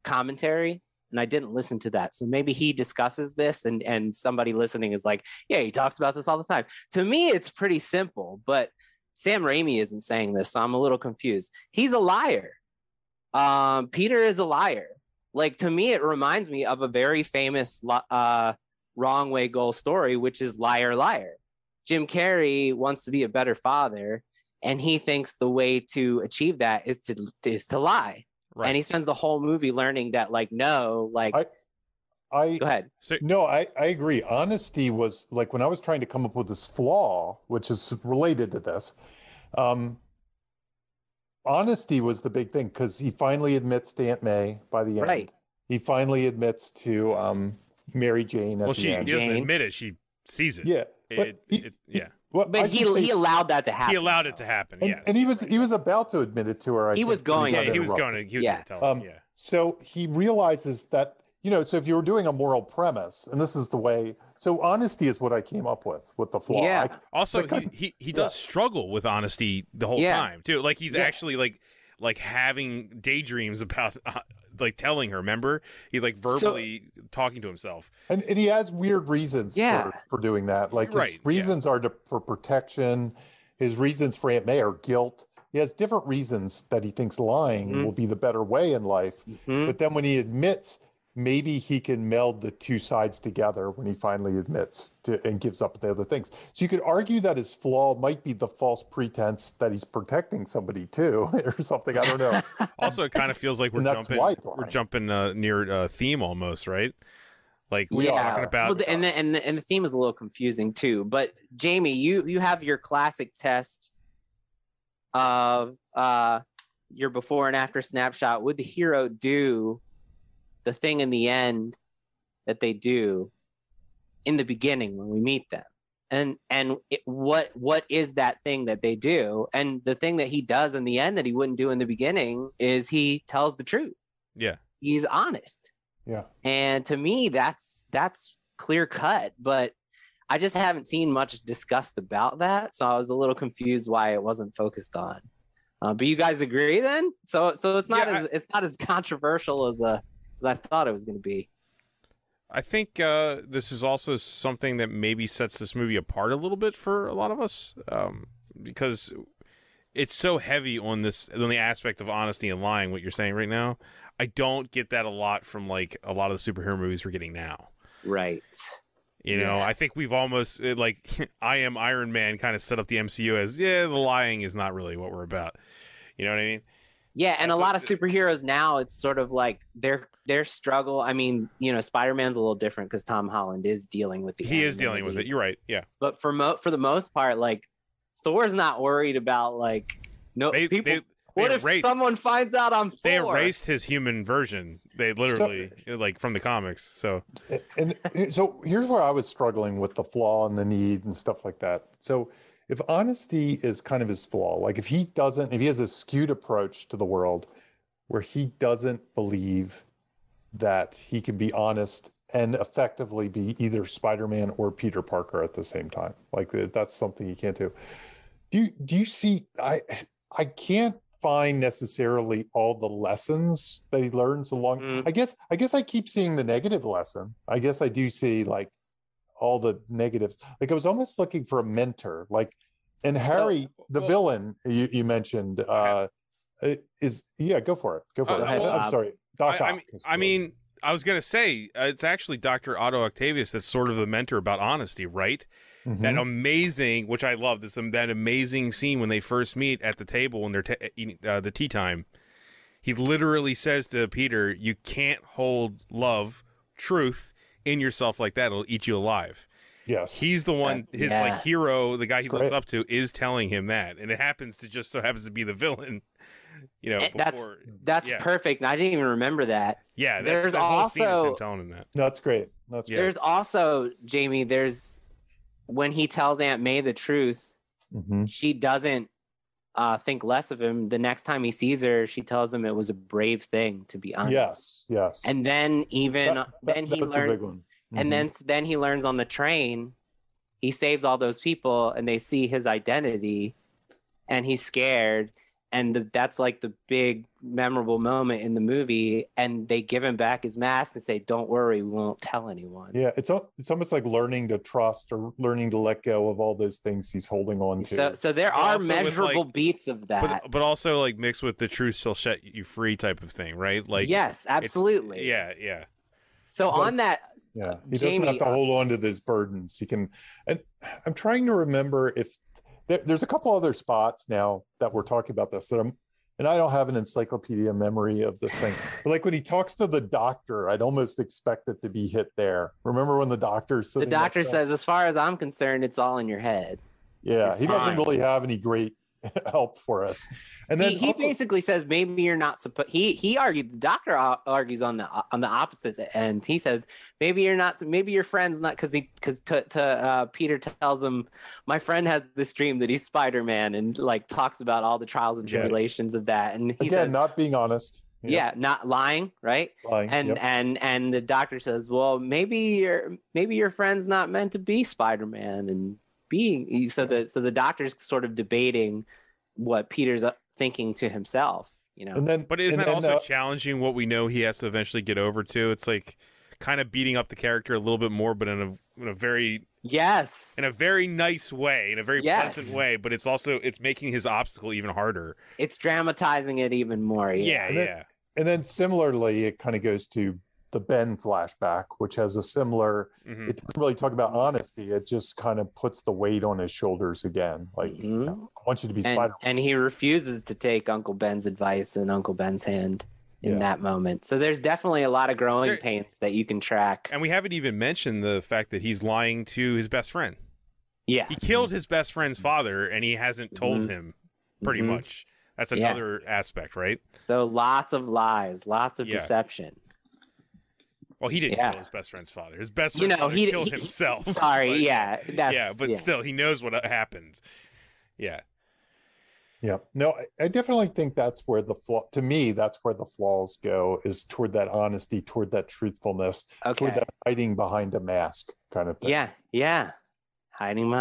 commentary, and I didn't listen to that. So maybe he discusses this, and somebody listening is like, yeah, he talks about this all the time. To me, it's pretty simple, but Sam Raimi isn't saying this, so I'm a little confused. He's a liar. Peter is a liar. Like, to me, it reminds me of a very famous wrong way goal story, which is Liar, Liar. Jim Carrey wants to be a better father, and he thinks the way to achieve that is to lie. Right. And he spends the whole movie learning that, like, no, like, go ahead. No, I agree. Honesty was, like, when I was trying to come up with this flaw, which is related to this, honesty was the big thing, because he finally admits to Aunt May by the end. Right. He finally admits to Mary Jane at the end. She doesn't admit it. She sees it. Yeah. But he allowed that to happen. He allowed it to happen. Yes. And he was about to admit it to her. He was going to tell us. Yeah. So he realizes that, so if you were doing a moral premise, and this is the way, so honesty is what I came up with the flaw. Yeah. Also, he does struggle with honesty the whole time too. Like, he's actually like having daydreams about like telling her. Remember, he's like verbally talking to himself, and he has weird reasons for doing that. Like his reasons are for protection. His reasons for Aunt May are guilt. He has different reasons that he thinks lying will be the better way in life. But then when he admits, maybe he can meld the two sides together when he finally admits to and gives up the other things. So you could argue that his flaw might be the false pretense that he's protecting somebody too, or something. I don't know. Also, it kind of feels like we're jumping near theme almost, right? Like we're talking about, and the theme is a little confusing too. But Jamie, you have your classic test of your before and after snapshot. Would the hero do the thing in the end that they do in the beginning when we meet them? And what is that thing that they do? And the thing that he does in the end that he wouldn't do in the beginning is he tells the truth. Yeah, he's honest. Yeah. And to me, that's clear cut, but I just haven't seen much discussed about that. So I was a little confused why it wasn't focused on. But you guys agree then? So it's not as controversial as I thought it was going to be. I think this is also something that maybe sets this movie apart a little bit for a lot of us, because it's so heavy on the aspect of honesty and lying. What you're saying right now, I don't get that a lot from like a lot of the superhero movies we're getting now. Right. You know, I think we've almost like I Am Iron Man kind of set up the MCU as the lying is not really what we're about. You know what I mean? Yeah, and a lot of superheroes now, it's sort of like their struggle. I mean, you know, Spider-Man's a little different because Tom Holland is dealing with He is dealing with it. You're right. Yeah. But for the most part, like Thor's not worried about like what if someone finds out I'm Thor? They erased his human version. They literally like from the comics. So and so here's where I was struggling with the flaw and the need and stuff like that. So if honesty is kind of his flaw, like if he has a skewed approach to the world where he doesn't believe that he can be honest and effectively be either Spider-Man or Peter Parker at the same time, like that's something you can't do. Do you see? I can't find necessarily all the lessons that he learns along. I guess I keep seeing the negative lesson. I guess I do see like all the negatives. Like I was almost looking for a mentor. Like, and Harry, the villain you mentioned, go for it. Go for it. I'm sorry, Doc Ock. I mean, I was gonna say it's actually Dr. Otto Octavius that's sort of the mentor about honesty, right? Mm-hmm. That amazing, which I love, that amazing scene when they first meet at the table when they're eating the tea time. He literally says to Peter, "You can't hold love, truth in yourself like that. It'll eat you alive." Yes, he's the one. His like hero, the guy he looks up to, is telling him that, and it happens to be the villain. You know, that's perfect. And I didn't even remember that. Yeah, there's also telling him that. That's great. That's There's also Jamie. When he tells Aunt May the truth, she doesn't think less of him. The next time he sees her, she tells him it was a brave thing to be honest. Yes. And then he learned, and then he learns on the train, he saves all those people, and they see his identity, and he's scared. And that's like the big memorable moment in the movie. And they give him back his mask and say, "Don't worry, we won't tell anyone." Yeah, it's almost like learning to trust or learning to let go of all those things he's holding on to. So there are measurable beats of that. But also like mixed with the truth shall set you free type of thing, right? Like yes, absolutely. Yeah. So on that, he doesn't have to hold on to those burdens. He can. And I'm trying to remember if there's a couple other spots now that we're talking about this and I don't have an encyclopedia memory of this thing, but like when he talks to the doctor, I'd almost expect it to be hit there. Remember when the doctor says, "As far as I'm concerned, it's all in your head." Yeah, he doesn't really have any great help for us. And then he basically says maybe you're not supposed. He argued. The doctor argues on the opposite end. He says maybe your friend's not because Peter tells him my friend has this dream that he's Spider-Man and like talks about all the trials and tribulations of that. And he says not being honest. Yeah, not lying, right? Lying, and the doctor says, well, maybe your friend's not meant to be Spider-Man and being so the doctor's sort of debating what Peter's thinking to himself, you know. But isn't that also challenging what we know he has to eventually get over to? It's like kind of beating up the character a little bit more, but in a very in a very nice way, in a very pleasant way. But it's making his obstacle even harder. It's dramatizing it even more. Yeah. And then similarly, it kind of goes to the Ben flashback, which has a similar. It doesn't really talk about honesty. It just kind of puts the weight on his shoulders again. Like, I want you to be Spider-Man. And he refuses to take Uncle Ben's advice and Uncle Ben's hand in that moment. So there's definitely a lot of growing pains that you can track. And we haven't even mentioned the fact that he's lying to his best friend. Yeah. He killed his best friend's father, and he hasn't told him, pretty much. That's another aspect, right? So lots of lies, lots of deception. Well, he didn't kill his best friend's father. His best friend killed himself. Sorry, but still, he knows what happened. Yeah. Yeah. No, I definitely think that's where the flaw, to me, that's where the flaws go, is toward that honesty, toward that truthfulness, toward that hiding behind a mask kind of thing. Yeah. Hiding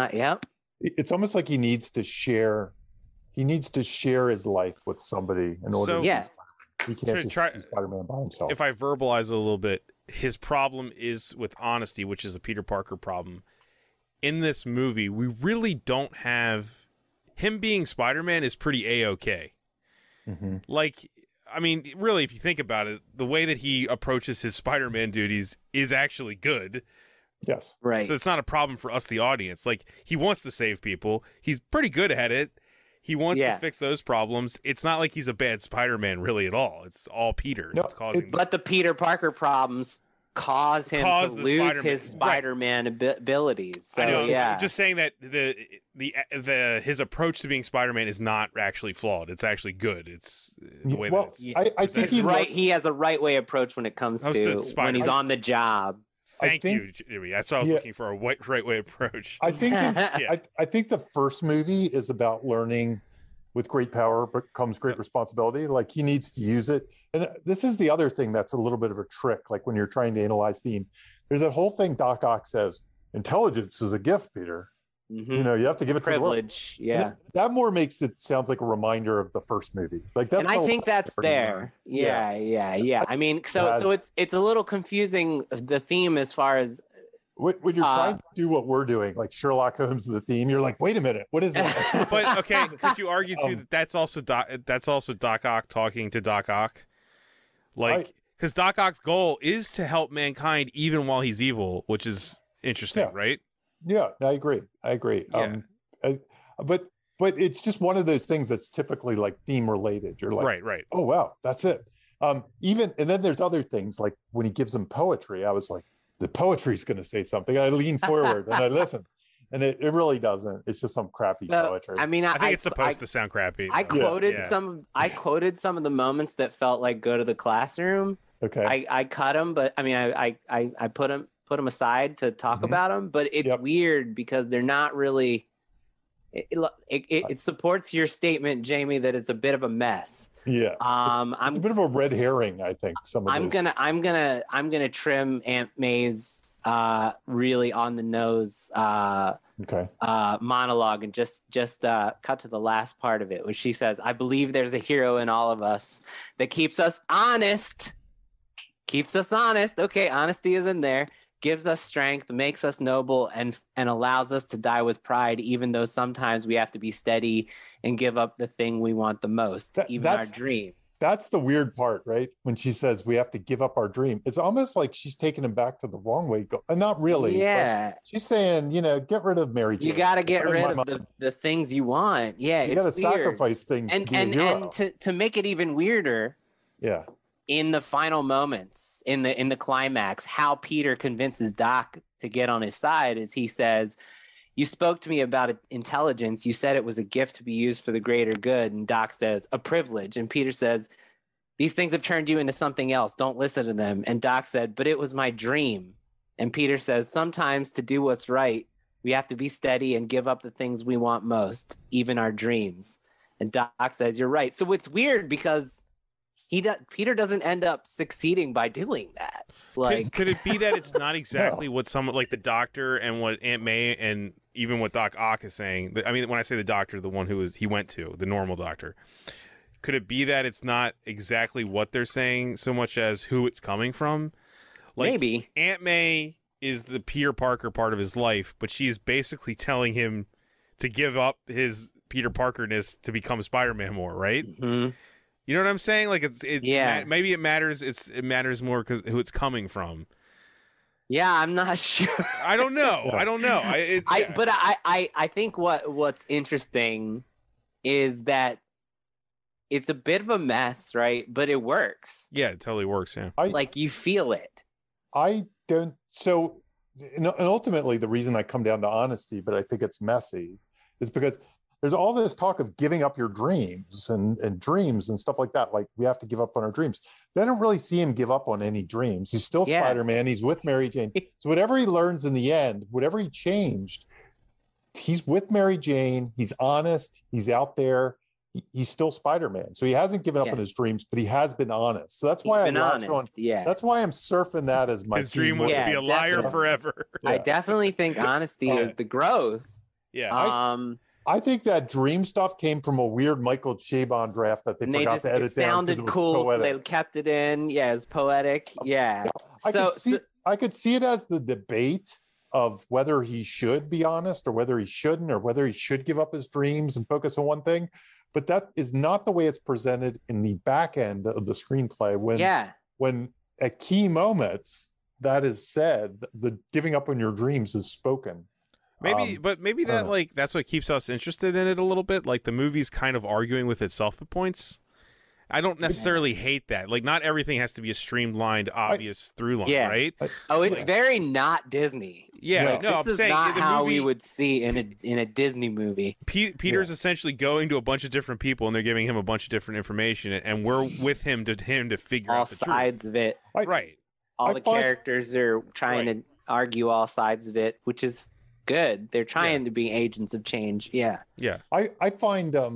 It's almost like he needs to share his life with somebody in order he can't just be Spider-Man by himself. If I verbalize it a little bit, his problem is with honesty, which is a Peter Parker problem. In this movie, we really don't have him being Spider-Man is pretty A-okay. Like, I mean, really, if you think about it, the way that he approaches his Spider-Man duties is actually good. Yes. Right. So it's not a problem for us, the audience. Like, he wants to save people. He's pretty good at it. He wants to fix those problems. It's not like he's a bad Spider-Man really at all. It's all Peter that's causing. But the Peter Parker problems cause him to lose his Spider-Man abilities. So, I know. Just saying that his approach to being Spider-Man is not actually flawed. It's actually good. It's the way that it's I think he's right. He has a right way approach when it comes to when he's on the job. Thank you, Jimmy. That's what I was looking for, a right way approach. I think I think the first movie is about learning with great power comes great responsibility. Like, he needs to use it. And this is the other thing that's a little bit of a trick. Like, when you're trying to analyze theme, there's that whole thing Doc Ock says, intelligence is a gift, Peter. You know, you have to give it privilege. To the world. That more makes it sounds like a reminder of the first movie. Like, that's, and I think that's there. Yeah. I mean, so it's a little confusing, the theme, as far as when you're trying to do what we're doing, like Sherlock Holmes, the theme. You're like, wait a minute, what is that? But okay, could you argue too that that's also Doc Ock talking to Doc Ock, like, because Doc Ock's goal is to help mankind even while he's evil, which is interesting, right? Yeah, I agree. Yeah. But it's just one of those things that's typically like theme related. You're like, right. Oh wow, that's it. And then there's other things, like when he gives him poetry, I was like, the poetry's going to say something. I lean forward and I listen, and it really doesn't. It's just some crappy poetry. I mean, I think it's supposed to sound crappy. I quoted some of the moments that felt like Go to the Classroom. Okay. I cut them, but I mean, I put them aside to talk about them, but it's weird because they're not really. It supports your statement, Jamie, that it's a bit of a mess. Yeah. It's a bit of a red herring, I think. I'm gonna trim Aunt May's really on the nose monologue and just cut to the last part of it, where she says, "I believe there's a hero in all of us that keeps us honest. Okay, honesty is in there. Gives us strength, makes us noble, and allows us to die with pride, even though sometimes we have to be steady and give up the thing we want the most, even our dream." That's the weird part, right? When she says we have to give up our dream, it's almost like she's taking him back to the wrong way. Not really. Yeah. She's saying, get rid of Mary Jane. You got to get rid of the things you want. Yeah, you got to sacrifice things to be a hero. And to make it even weirder. Yeah. In the final moments, in the climax, how Peter convinces Doc to get on his side is he says, "You spoke to me about intelligence. You said it was a gift to be used for the greater good." And Doc says, "A privilege." And Peter says, "These things have turned you into something else. Don't listen to them." And Doc said, "But it was my dream." And Peter says, "Sometimes to do what's right, we have to be steady and give up the things we want most, even our dreams." And Doc says, "You're right." So it's weird because Peter doesn't end up succeeding by doing that. Like, could it be that it's not exactly what someone like the doctor and what Aunt May and even what Doc Ock is saying? I mean, when I say the doctor, the one he went to, the normal doctor. could it be that it's not exactly what they're saying so much as who it's coming from? Like, maybe Aunt May is the Peter Parker part of his life, but she's basically telling him to give up his Peter Parker-ness to become Spider-Man more, right? Mm-hmm. You know what I'm saying? Like maybe it matters. It matters more because who it's coming from. Yeah, I'm not sure. I don't know. I don't know. But I think what's interesting is that it's a bit of a mess, right? But it works. Yeah, it totally works. Yeah, like you feel it. I don't. So, and ultimately, the reason I come down to honesty, but I think it's messy, is because there's all this talk of giving up your dreams and dreams and stuff like that. Like we have to give up on our dreams. But I don't really see him give up on any dreams. He's still Spider-Man. He's with Mary Jane. So whatever he learns in the end, whatever he changed, he's with Mary Jane. He's honest. He's out there. He's still Spider-Man. So he hasn't given up on his dreams, but he has been honest. So that's why I'm honest. That's why I'm surfing that as my his dream was to be a liar forever. Yeah. I definitely think honesty is the growth. Yeah. I think that dream stuff came from a weird Michael Chabon draft that they forgot to edit down. It sounded cool, so they kept it in. Yeah, it's poetic. Yeah. I could see it as the debate of whether he should be honest or whether he shouldn't, or whether he should give up his dreams and focus on one thing. But that is not the way it's presented in the back end of the screenplay. When at key moments that is said, the giving up on your dreams is spoken. Maybe that that's what keeps us interested in it a little bit. Like the movie's kind of arguing with itself at points. I don't necessarily hate that. Like not everything has to be a streamlined, obvious through line, right? It's very not Disney. Yeah, no, this is not how we would see in a Disney movie. Peter's essentially going to a bunch of different people, and they're giving him a bunch of different information, and we're with him to figure all out the sides truth. of it. Right. All the characters are trying to argue all sides of it, which is good. They're trying to be agents of change. Yeah. I find a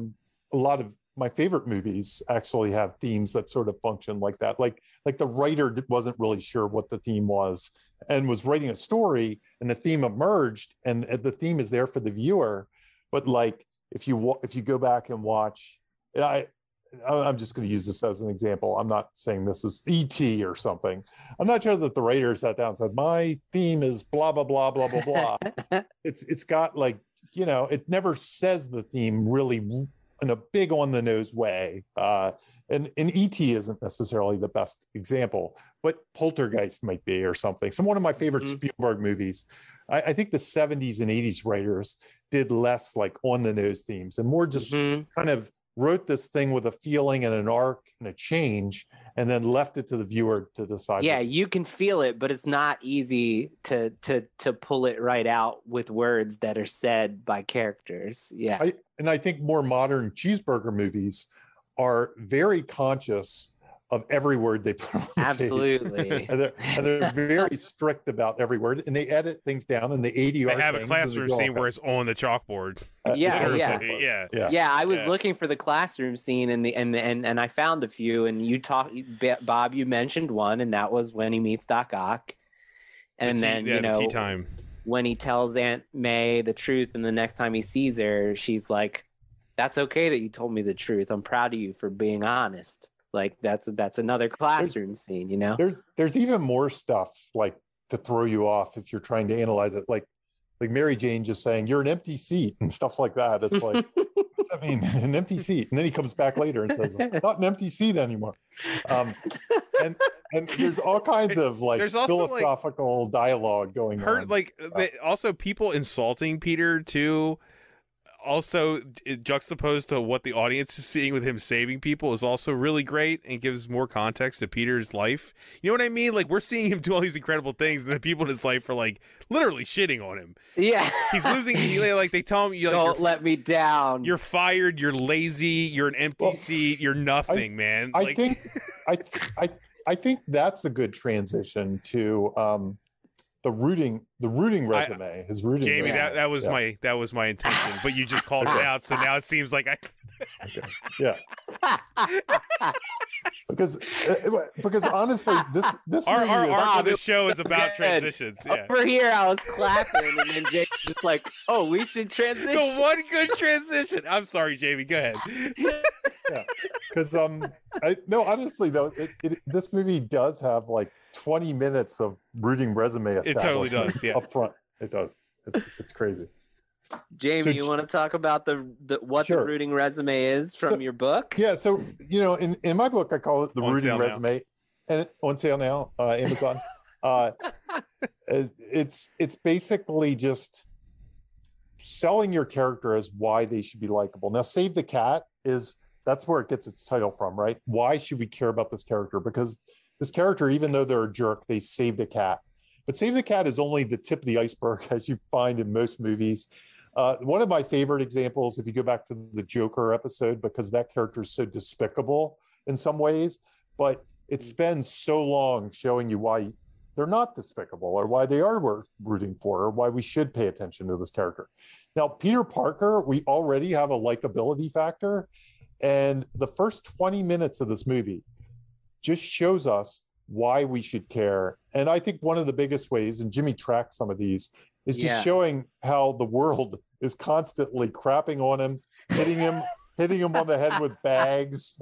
lot of my favorite movies actually have themes that sort of function like that. Like the writer wasn't really sure what the theme was and was writing a story, and the theme emerged, and the theme is there for the viewer. But like if you go back and watch, I'm just going to use this as an example. I'm not saying this is E.T. or something. I'm not sure that the writer sat down and said, my theme is blah, blah, blah, blah, blah, blah. It's got like, it never says the theme really in a big on the nose way. And E.T. isn't necessarily the best example, but Poltergeist might be or something. One of my favorite Spielberg movies. I think the 70s and 80s writers did less like on the nose themes and more just kind of wrote this thing with a feeling and an arc and a change, and then left it to the viewer to decide. Yeah, you can feel it, but it's not easy to pull it right out with words that are said by characters. Yeah. I think more modern cheeseburger movies are very conscious of every word they put on the Absolutely. page. and they're very strict about every word, and they edit things down and they ADR. They have a classroom scene where it's on the chalkboard. Yeah. I was looking for the classroom scene and I found a few, and Bob, you mentioned one, and that was when he meets Doc Ock, and then the tea time when he tells Aunt May the truth, and the next time he sees her, she's like, "That's okay that you told me the truth. I'm proud of you for being honest." Like that's another classroom scene, There's even more stuff like to throw you off if you're trying to analyze it, like Mary Jane just saying you're an empty seat and stuff like that. It's like, what does that mean, an empty seat? And then he comes back later and says, not an empty seat anymore. And there's all kinds of there's philosophical dialogue going on. Also people insulting Peter too. Also, juxtaposed to what the audience is seeing with him saving people is also really great and gives more context to Peter's life. You know what I mean? Like, we're seeing him do all these incredible things, and the people in his life are, like, literally shitting on him. Yeah. He's losing, they tell him, don't let me down. You're fired, you're lazy, you're an empty seat, you're nothing, man. I think that's a good transition to the rooting resume, his rooting. Jamie, resume. that was my intention, but you just called it out, so now it seems like I. Yeah. because honestly, this our arc of the show is about transitions. Yeah. Over here, I was clapping, and then Jake's just like, "Oh, we should transition." The one good transition. I'm sorry, Jamie. Go ahead. Yeah, because no, honestly though, this movie does have like 20 minutes of rooting resume establishment. It totally does, yeah. Up front. It does. It's crazy. Jamie, So, you want to talk about what sure. the rooting resume is from your book? Yeah, so in my book I call it the On rooting sale resume, and on sale now, Amazon. It's basically just selling your character as why they should be likable. Now, Save the Cat that's where it gets its title from, right? Why should we care about this character? Because this character, even though they're a jerk, they saved a cat. But Save the Cat is only the tip of the iceberg, as you find in most movies. One of my favorite examples, if you go back to the Joker episode, because that character is so despicable in some ways, but it spends so long showing you why they're not despicable, or why they are worth rooting for, or why we should pay attention to this character. Now, Peter Parker, we already have a likability factor, and the first 20 minutes of this movie just shows us why we should care. And I think one of the biggest ways, and Jimmy tracks some of these, is just showing how the world is constantly crapping on him, hitting him on the head with bags,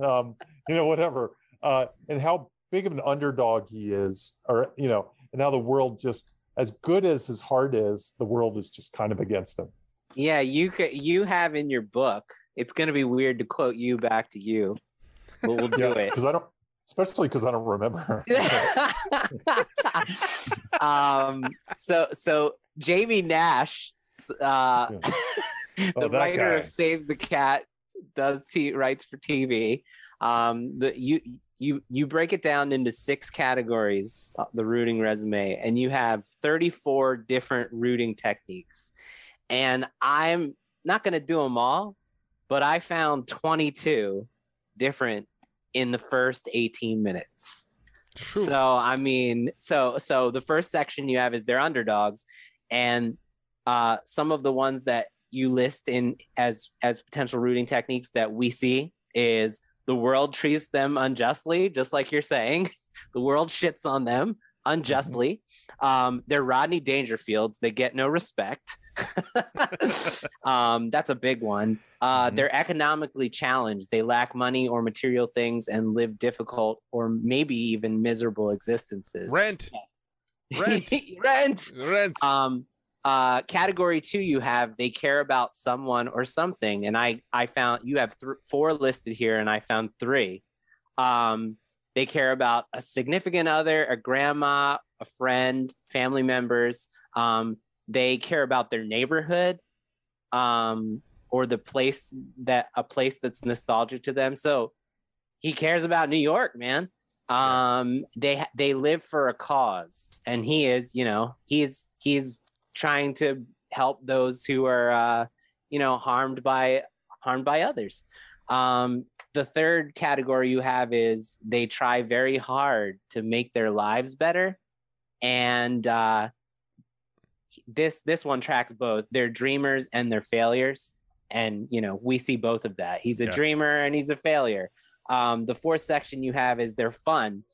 whatever, and how big of an underdog he is, and how the world, just as good as his heart is, the world is just kind of against him. Yeah, you have in your book. It's going to be weird to quote you back to you, but we'll do it. Especially because I don't remember. So Jamie Nash, the writer of Saves the Cat, writes for TV. You break it down into 6 categories, the rooting resume, and you have 34 different rooting techniques. And I'm not going to do them all, but I found 22 different in the first 18 minutes. True. So, I mean, so the first section you have is their underdogs, and some of the ones that you list in as potential rooting techniques that we see is the world treats them unjustly, just like you're saying. The world shits on them unjustly. They're Rodney Dangerfields. They get no respect. That's a big one. They're economically challenged. They lack money or material things and live difficult or maybe even miserable existences. Rent. Category 2, you have they care about someone or something, and I found you have 4 listed here, and I found 3. They care about a significant other, a grandma, a friend, family members. They care about their neighborhood, or a place that's nostalgic to them. So he cares about New York, man. They live for a cause, and he's trying to help those who are harmed by others. The third category you have is they try very hard to make their lives better, and this one tracks both. They're dreamers and they're failures, and we see both of that. He's a dreamer and he's a failure. The fourth section you have is they're fun.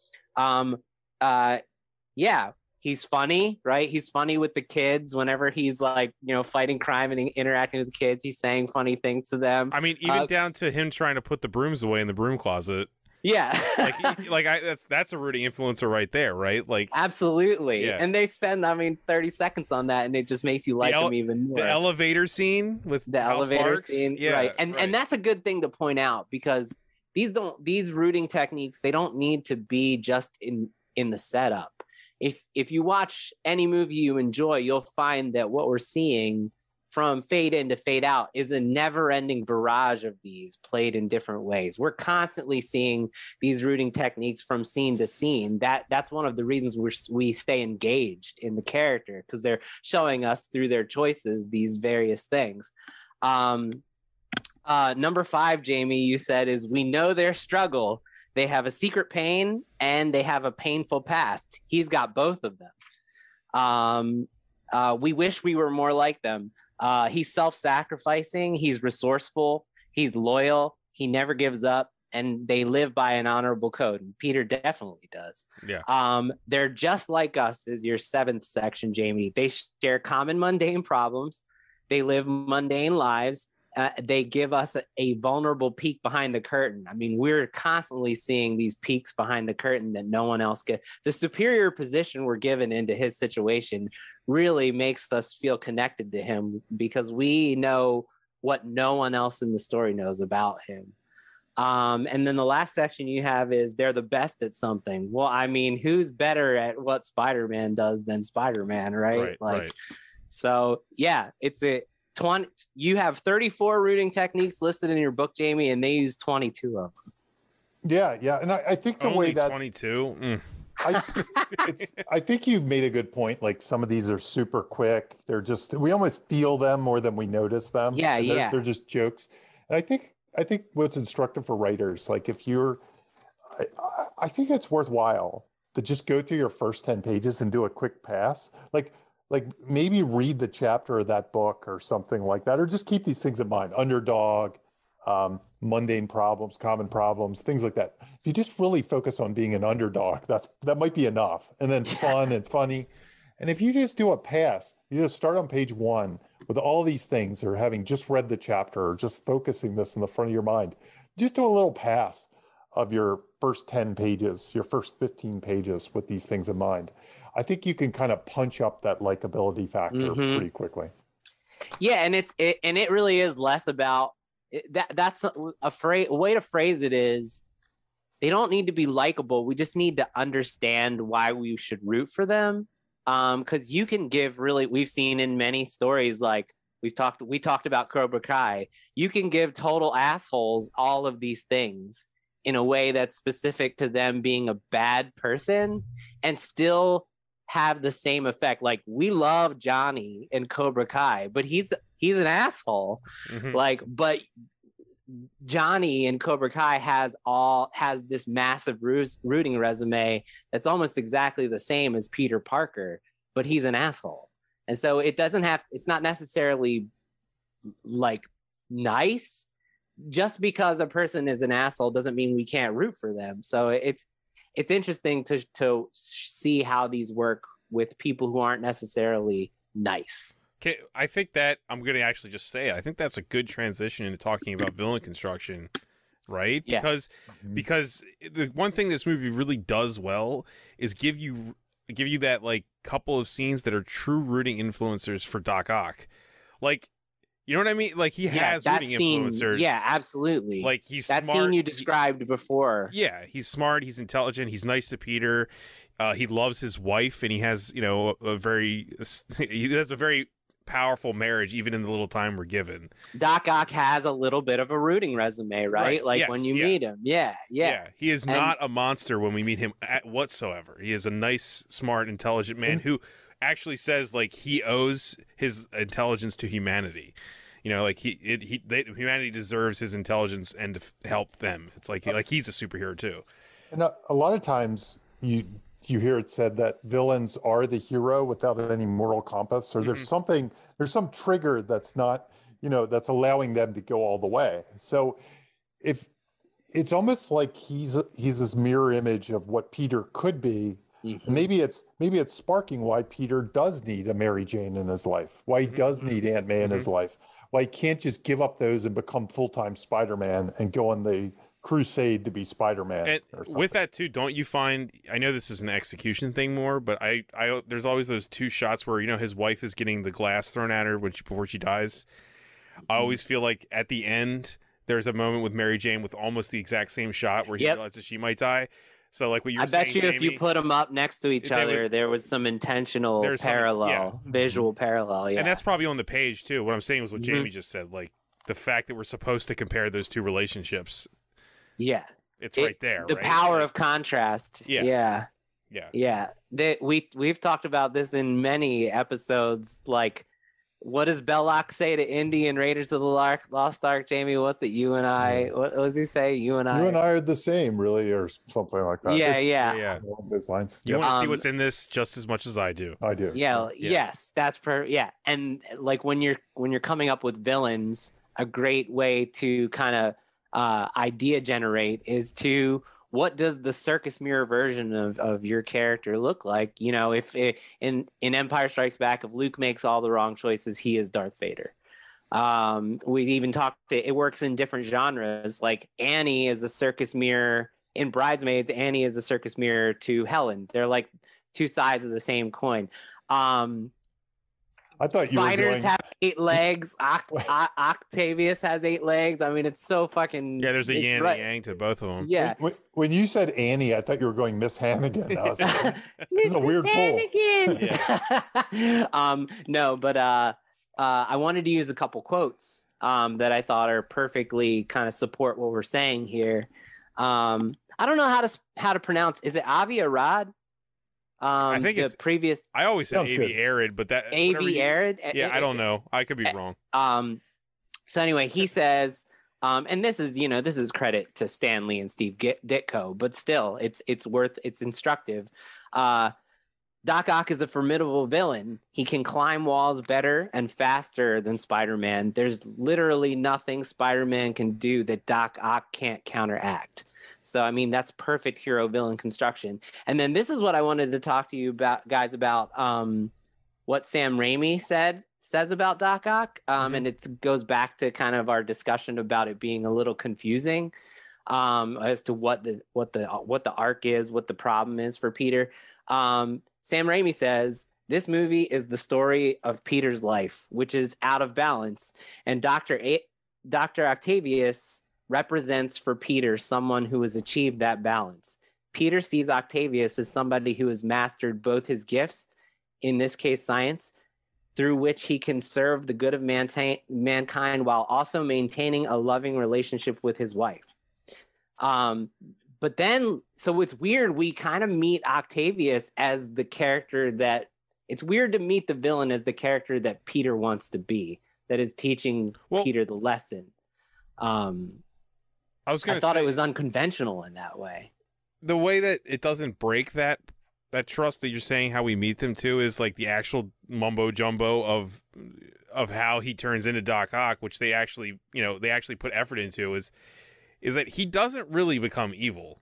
He's funny, right? He's funny with the kids whenever he's fighting crime and interacting with the kids. He's saying funny things to them. I mean, even down to him trying to put the brooms away in the broom closet. Yeah. That's a rooting influencer right there, right? Absolutely. Yeah. And they spend 30 seconds on that, and it just makes you like them even more. The elevator scene with the elevator scene, yeah, right. And that's a good thing to point out, because these rooting techniques, they don't need to be just in the setup. If you watch any movie you enjoy, you'll find that what we're seeing from fade in to fade out is a never-ending barrage of these played in different ways. We're constantly seeing these rooting techniques from scene to scene. That's one of the reasons we stay engaged in the character, because they're showing us through their choices these various things. Number 5, Jamie, you said, is we know their struggle. They have a secret pain and they have a painful past. He's got both of them. We wish we were more like them. He's self-sacrificing. He's resourceful. He's loyal. He never gives up. And they live by an honorable code. And Peter definitely does. Yeah. They're just like us, is your 7th section, Jamie. They share common mundane problems. They live mundane lives. they give us a vulnerable peek behind the curtain. I mean, we're constantly seeing these peeks behind the curtain that no one else gets. The superior position we're given into his situation really makes us feel connected to him because we know what no one else in the story knows about him. And then the last section you have is they're the best at something. Well, I mean, who's better at what Spider-Man does than Spider-Man, right? Right. So yeah, it's a 20. You have 34 rooting techniques listed in your book, Jamie, and they use 22 of them. Yeah, and I think the Only way that 22. I think you made a good point. Like some of these are super quick. They're just we almost feel them more than we notice them. Yeah. They're just jokes. And I think what's instructive for writers, like if you're, I think it's worthwhile to just go through your first 10 pages and do a quick pass. Like maybe read the chapter of that book or something like that, or just keep these things in mind. Underdog, mundane problems, common problems, things like that. If you just really focus on being an underdog, that might be enough. And then fun and funny. And if you just do a pass, you just start on page 1 with all these things, or having just read the chapter, or just focusing this in the front of your mind, just do a little pass of your first 10 pages, your first 15 pages with these things in mind. I think you can kind of punch up that likability factor pretty quickly. Yeah, and it really is less about that's a way to phrase it is they don't need to be likable. We just need to understand why we should root for them. Because you can give we've seen in many stories, like we talked about Cobra Kai. You can give total assholes all of these things in a way that's specific to them being a bad person and still have the same effect. Like we love Johnny in Cobra Kai, but he's an asshole. But Johnny in Cobra Kai has this massive rooting resume that's almost exactly the same as Peter Parker, but he's an asshole. And so it's not necessarily like nice. Just because a person is an asshole doesn't mean we can't root for them. So it's interesting to see how these work with people who aren't necessarily nice. Okay, I think that I'm going to actually just say it. I think that's a good transition into talking about villain construction, right? Yeah. Because the one thing this movie really does well is give you that like couple of scenes that are true rooting influencers for Doc Ock. Like, you know what I mean? Like he has rooting influencers. Yeah, absolutely. Like he's that smart. scene you described before. Yeah, he's smart. He's intelligent. He's nice to Peter. He loves his wife, and he has a very powerful marriage, even in the little time we're given. Doc Ock has a little bit of a rooting resume, right? Like yes, when you meet him. Yeah. He is not a monster when we meet him whatsoever. He is a nice, smart, intelligent man who actually says like he owes his intelligence to humanity. Like humanity deserves his intelligence and to help them. It's like he's a superhero too. And a lot of times you hear it said that villains are the hero without any moral compass, or there's some trigger that's not, that's allowing them to go all the way. So if it's almost like he's this mirror image of what Peter could be. Maybe it's sparking why Peter does need a Mary Jane in his life, why he does need Aunt May in his life, why he can't just give up those and become full-time Spider-Man and go on the crusade to be Spider-Man. And with that too, don't you find, I know this is an execution thing more, but I there's always those two shots where his wife is getting the glass thrown at her before she dies. I always feel like at the end there's a moment with Mary Jane with almost the exact same shot where he realizes she might die. So like what you were saying, I bet you Jamie, if you put them up next to each other, there was some intentional visual parallel. Yeah, and that's probably on the page too. What I'm saying was what Jamie just said, like the fact that we're supposed to compare those two relationships. Yeah, it's right there. The power of contrast. Yeah. We've talked about this in many episodes. Like, what does Belloc say to Indy in Raiders of the Lost Ark? Jamie, what's that? You and I. What does he say? You and I are the same, really, or something like that. Yeah. Along those lines. You want to see what's in this just as much as I do. I do. Yeah. Yes, that's and like when you're coming up with villains, a great way to kind of idea generate is to what does the circus mirror version of your character look like? If in Empire Strikes Back, if Luke makes all the wrong choices, he is Darth Vader. We even talked, it works in different genres. Like Annie is a circus mirror in Bridesmaids. Annie is a circus mirror to Helen. They're like two sides of the same coin. I thought spiders have 8 legs. Octavius has 8 legs. I mean, it's so fucking. Yeah, there's a yin and yang to both of them. Yeah. When you said Annie, I thought you were going Miss Hannigan. I was like, this is a weird pull. Yeah. No, but I wanted to use a couple quotes that I thought are perfectly kind of support what we're saying here. I don't know how to pronounce. Is it Avi Arad? I think it's previous. I always say Avi Arad, but that Avi Arad. Yeah, I don't know. I could be wrong. So anyway, he says, and this is credit to Stan Lee and Steve Ditko, but still, it's instructive. Doc Ock is a formidable villain. He can climb walls better and faster than Spider-Man. There's literally nothing Spider-Man can do that Doc Ock can't counteract. So, I mean, that's perfect hero-villain construction. And then this is what I wanted to talk to you about, guys, about what Sam Raimi says about Doc Ock. And it goes back to kind of our discussion about it being a little confusing as to what the arc is, what the problem is for Peter. Sam Raimi says, this movie is the story of Peter's life, which is out of balance. And Dr. Octavius represents for Peter someone who has achieved that balance. Peter sees Octavius as somebody who has mastered both his gifts, in this case science, through which he can serve the good of mankind while also maintaining a loving relationship with his wife. But then, so it's weird, we kind of meet Octavius as the character that, it's weird to meet the villain as the character that Peter wants to be, that is teaching Peter the lesson. I thought it was unconventional in that way. The way that it doesn't break that trust that you're saying how we meet them too is like the actual mumbo jumbo of how he turns into Doc Ock, which they actually put effort into is that he doesn't really become evil.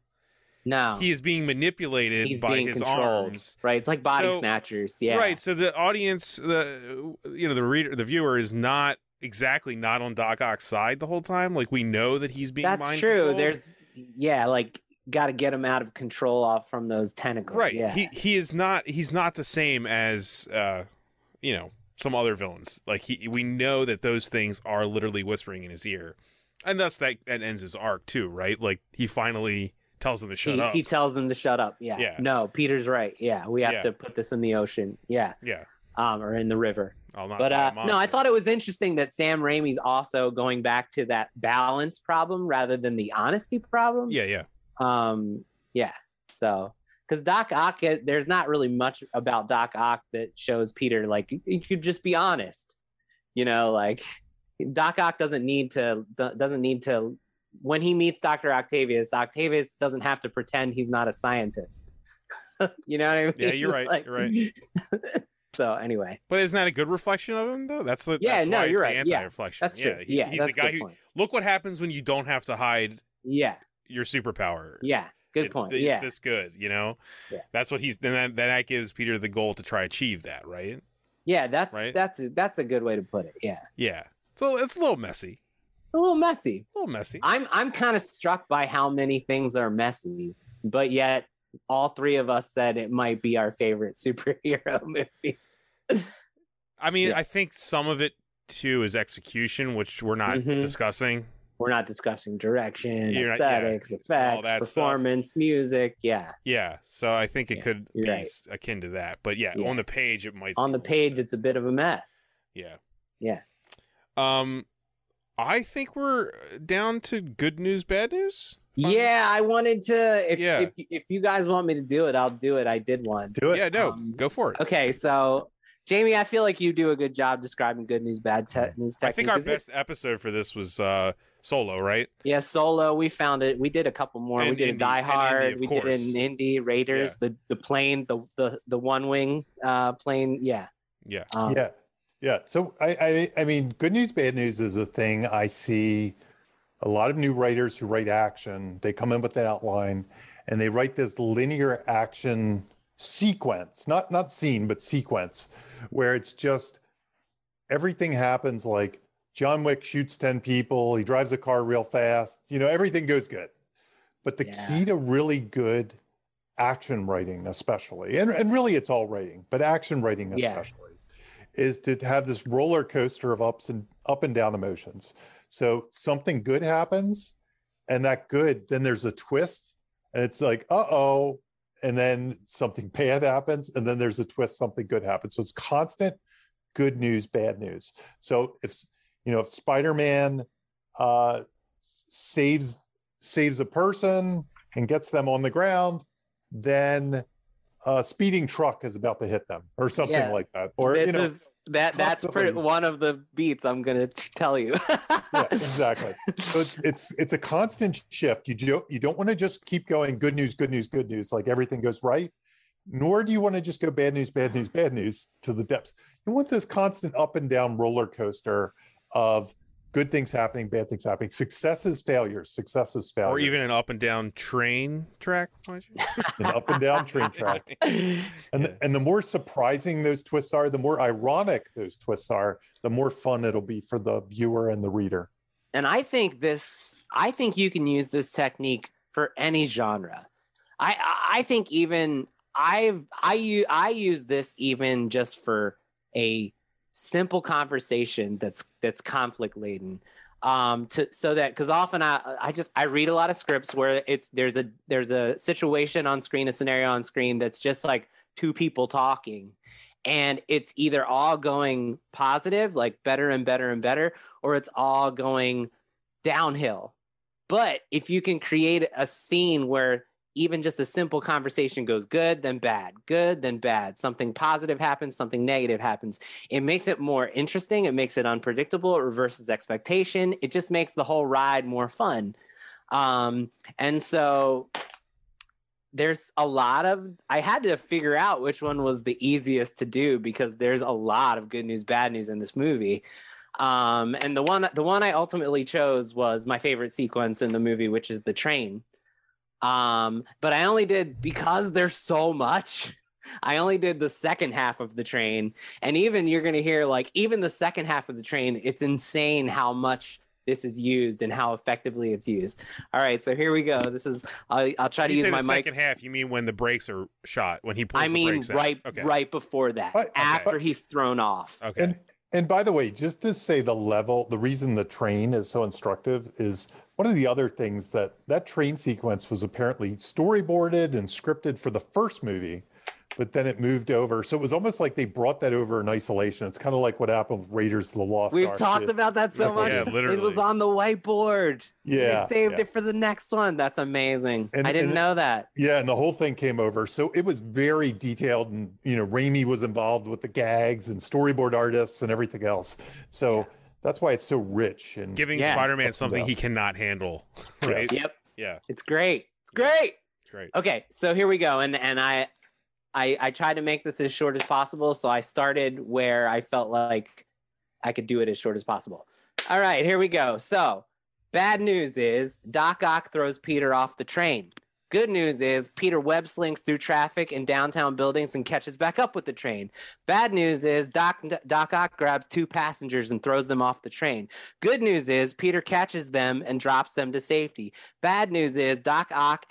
No. He is being manipulated by his arms. Right. It's like body snatchers. Yeah. Right. So the audience, the reader, the viewer is not exactly not on Doc Ock's side the whole time. Like, we know that he's being That's mind true. controlled. Like, got to get him out of control off from those tentacles. Right. Yeah. He's not the same as some other villains. Like, we know that those things are literally whispering in his ear. And thus that ends his arc too, right? Like, he finally tells them to shut up. He tells them to shut up. Yeah. Yeah. No, Peter's right. Yeah. We have to put this in the ocean. Yeah. Yeah. Or in the river. But no, I thought it was interesting that Sam Raimi's also going back to that balance problem rather than the honesty problem. Yeah. Yeah. So, because Doc Ock, there's not really much about Doc Ock that shows Peter, like, you could just be honest, like Doc Ock doesn't need to, when he meets Dr. Octavius doesn't have to pretend he's not a scientist. You know what I mean? Yeah, you're right. Like, you're right. So anyway, but isn't that a good reflection of him though? That's you're right. Anti-reflection. That's true. He's that's the guy who, look what happens when you don't have to hide. Yeah. Your superpower. Yeah. Good point. This good, Yeah. That's what then that gives Peter the goal to try achieve that, right? Yeah, that's a good way to put it. Yeah. Yeah. So it's a little messy. A little messy. I'm kind of struck by how many things are messy, but yet all three of us said it might be our favorite superhero movie. I mean, I think some of it too is execution, which we're not discussing. We're not discussing direction, aesthetics, effects, performance, stuff. Music. Yeah. Yeah. So I think it could be akin to that. But on the page, it might. On the page, it's a bit of a mess. Yeah. Yeah. I think we're down to good news, bad news. Yeah, I wanted to. If you guys want me to do it, I'll do it. I did one. Do it. Yeah, no, go for it. Okay, so Jamie, I feel like you do a good job describing good news, bad news. I think our best episode for this was Solo, right? Yeah, Solo. We found it. We did a couple more. We did a Die Hard. We did an Indy, Raiders, the plane, the one wing plane. Yeah. Yeah. Yeah. So I mean, good news, bad news is a thing I see. A lot of new writers who write action, they come in with that outline and they write this linear action sequence, not scene, but sequence, where it's just everything happens like John Wick shoots 10 people. He drives a car real fast. Everything goes good. But the key to really good action writing, especially, and really it's all writing, but action writing especially, is to have this roller coaster of up and down emotions. So something good happens, and that good, then there's a twist, and it's like, uh-oh, and then something bad happens, and then there's a twist, something good happens. So it's constant good news, bad news. So if Spider-Man saves a person and gets them on the ground, then a speeding truck is about to hit them or something like that. Or that's one of the beats I'm going to tell you. Yeah, exactly. So it's a constant shift. You don't want to just keep going good news, good news, good news, like everything goes right. Nor do you want to just go bad news, bad news, bad news to the depths. You want this constant up and down roller coaster of good things happening, bad things happening, successes, failures. Or even an up and down train track. An up and down train track. And the more surprising those twists are, the more ironic those twists are, the more fun it'll be for the viewer and the reader. And I think you can use this technique for any genre. I think even I use this even just for a simple conversation that's conflict laden, so that, because often I read a lot of scripts where there's a situation on screen, a scenario on screen that's just like two people talking, and it's either all going positive, like better and better and better, or it's all going downhill. But if you can create a scene where even just a simple conversation goes good, then bad, something positive happens, something negative happens, it makes it more interesting. It makes it unpredictable. It reverses expectation. It just makes the whole ride more fun. And so there's a lot of, I had to figure out which one was the easiest to do, because there's a lot of good news, bad news in this movie. And the one I ultimately chose was my favorite sequence in the movie, which is the train. But I only did, because there's so much, I only did the second half of the train. And even you're going to hear, like, even the second half of the train, it's insane how much this is used and how effectively it's used. All right, so here we go. This is, I'll try to use my mic. Second half, you mean when the brakes are shot, when he pulls the brakes out? Right before that, after he's thrown off. Okay. And by the way, just to say the reason the train is so instructive is one of the other things that train sequence was apparently storyboarded and scripted for the first movie, but then it moved over. So it was almost like they brought that over in isolation. It's kind of like what happened with Raiders of the Lost Ark. We've talked about that so much. Yeah, literally. It was on the whiteboard. Yeah. They saved it for the next one. That's amazing. I didn't know that. Yeah, and the whole thing came over. So it was very detailed, and Raimi was involved with the gags and storyboard artists and everything else. So that's why it's so rich and giving Spider-Man something he cannot handle. Right? Yep. Yeah. It's great. It's great. Great. Okay, so here we go. And I tried to make this as short as possible, so I started where I felt like I could do it as short as possible. All right, here we go. So, bad news is Doc Ock throws Peter off the train. Good news is Peter web slinks through traffic in downtown buildings and catches back up with the train. Bad news is Doc Ock grabs two passengers and throws them off the train. Good news is Peter catches them and drops them to safety. Bad news is Doc Ock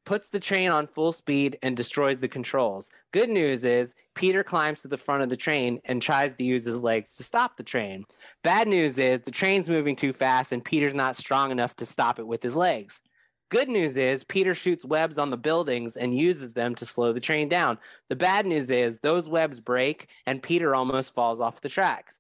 puts the train on full speed and destroys the controls. Good news is Peter climbs to the front of the train and tries to use his legs to stop the train. Bad news is the train's moving too fast and Peter's not strong enough to stop it with his legs. Good news is Peter shoots webs on the buildings and uses them to slow the train down. The bad news is those webs break and Peter almost falls off the tracks.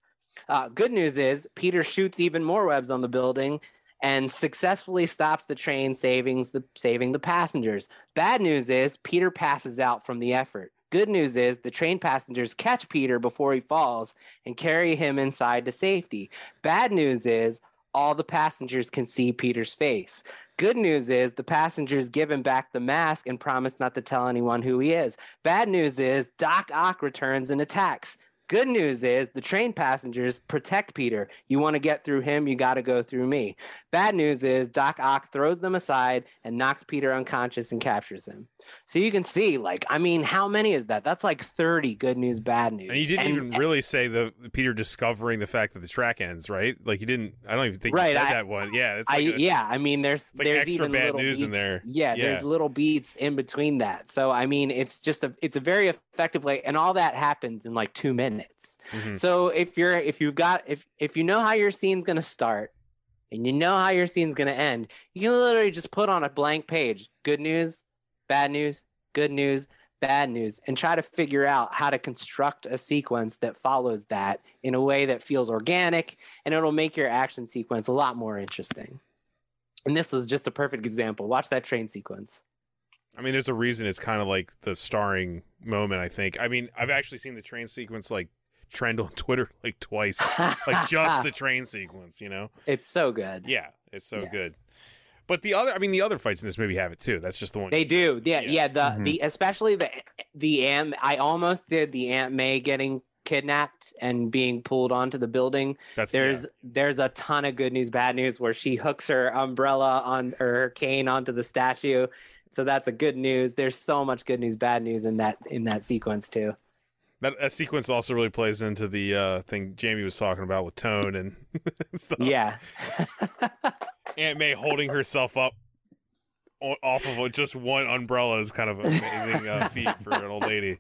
Good news is Peter shoots even more webs on the building and successfully stops the train, saving the passengers. Bad news is Peter passes out from the effort. Good news is the train passengers catch Peter before he falls and carry him inside to safety. Bad news is all the passengers can see Peter's face. Good news is the passengers give him back the mask and promise not to tell anyone who he is. Bad news is Doc Ock returns and attacks. Good news is the train passengers protect Peter. You want to get through him, you got to go through me. Bad news is Doc Ock throws them aside and knocks Peter unconscious and captures him. So you can see, like, I mean, how many is that? That's like 30 good news, bad news. And you didn't even really say the Peter discovering the fact that the track ends, right? Like you didn't. I don't even think you said that one. Yeah, it's like I mean, there's extra even bad little news beats in there. Yeah, there's little beats in between that. So I mean, it's a very effective way, and all that happens in like 2 minutes. Mm-hmm. So if you know how your scene's gonna start and you know how your scene's gonna end, you can literally just put on a blank page, good news, bad news, good news, bad news, and try to figure out how to construct a sequence that follows that in a way that feels organic, and it'll make your action sequence a lot more interesting. And this is just a perfect example. Watch that train sequence. I mean, there's a reason it's kind of like the starring moment, I think. I mean, I've actually seen the train sequence like trend on Twitter like twice, like just the train sequence, you know? It's so good. Yeah, it's so good. But the other fights in this movie have it too. That's just the one. They do. Yeah. The especially the Aunt. I almost did the Aunt May getting kidnapped and being pulled onto the building. There's a ton of good news, bad news where she hooks her umbrella on or her cane onto the statue. So that's a good news. There's so much good news, bad news in that sequence too. That sequence also really plays into the thing Jamie was talking about with tone and stuff. Yeah. Aunt May holding herself up off of just one umbrella is kind of an amazing feat for an old lady.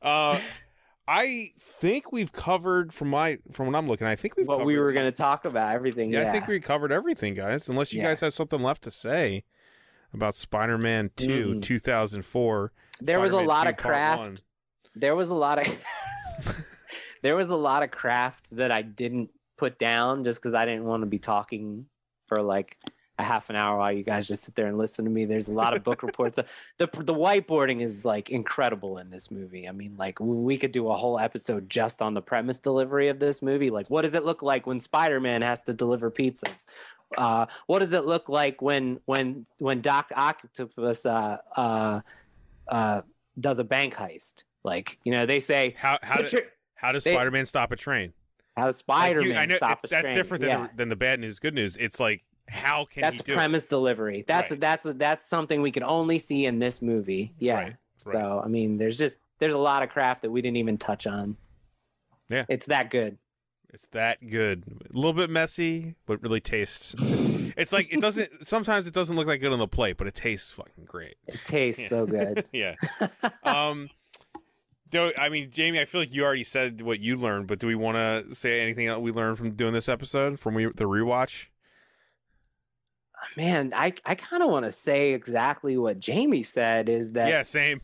I think we've covered from what I'm looking. I think we've what covered, we were going to talk about everything. Yeah, I think we covered everything, guys. Unless you guys have something left to say about Spider-Man 2, 2004. There was a lot of craft. There was a lot of craft that I didn't put down just because I didn't want to be talking for like a half an hour while you guys just sit there and listen to me. There's a lot of book reports. The whiteboarding is like incredible in this movie. I mean, like we could do a whole episode just on the premise delivery of this movie. Like, what does it look like when Spider-Man has to deliver pizzas? What does it look like when Doc Octopus does a bank heist? Like, you know, they say how does Spider-Man stop a train? How does Spider-Man stop a train? That's different than the bad news, good news. It's like, how can that's he do premise it? Delivery. That's something we can only see in this movie. Yeah. Right. So I mean, there's a lot of craft that we didn't even touch on. Yeah. It's that good. It's that good. A little bit messy, but really tastes. It's like sometimes it doesn't look like good on the plate, but it tastes fucking great. It tastes so good. Yeah. I mean, Jamie, I feel like you already said what you learned, but do we want to say anything else we learned from doing this episode, from the rewatch? Man, I kind of want to say exactly what Jamie said, is that... Yeah, same.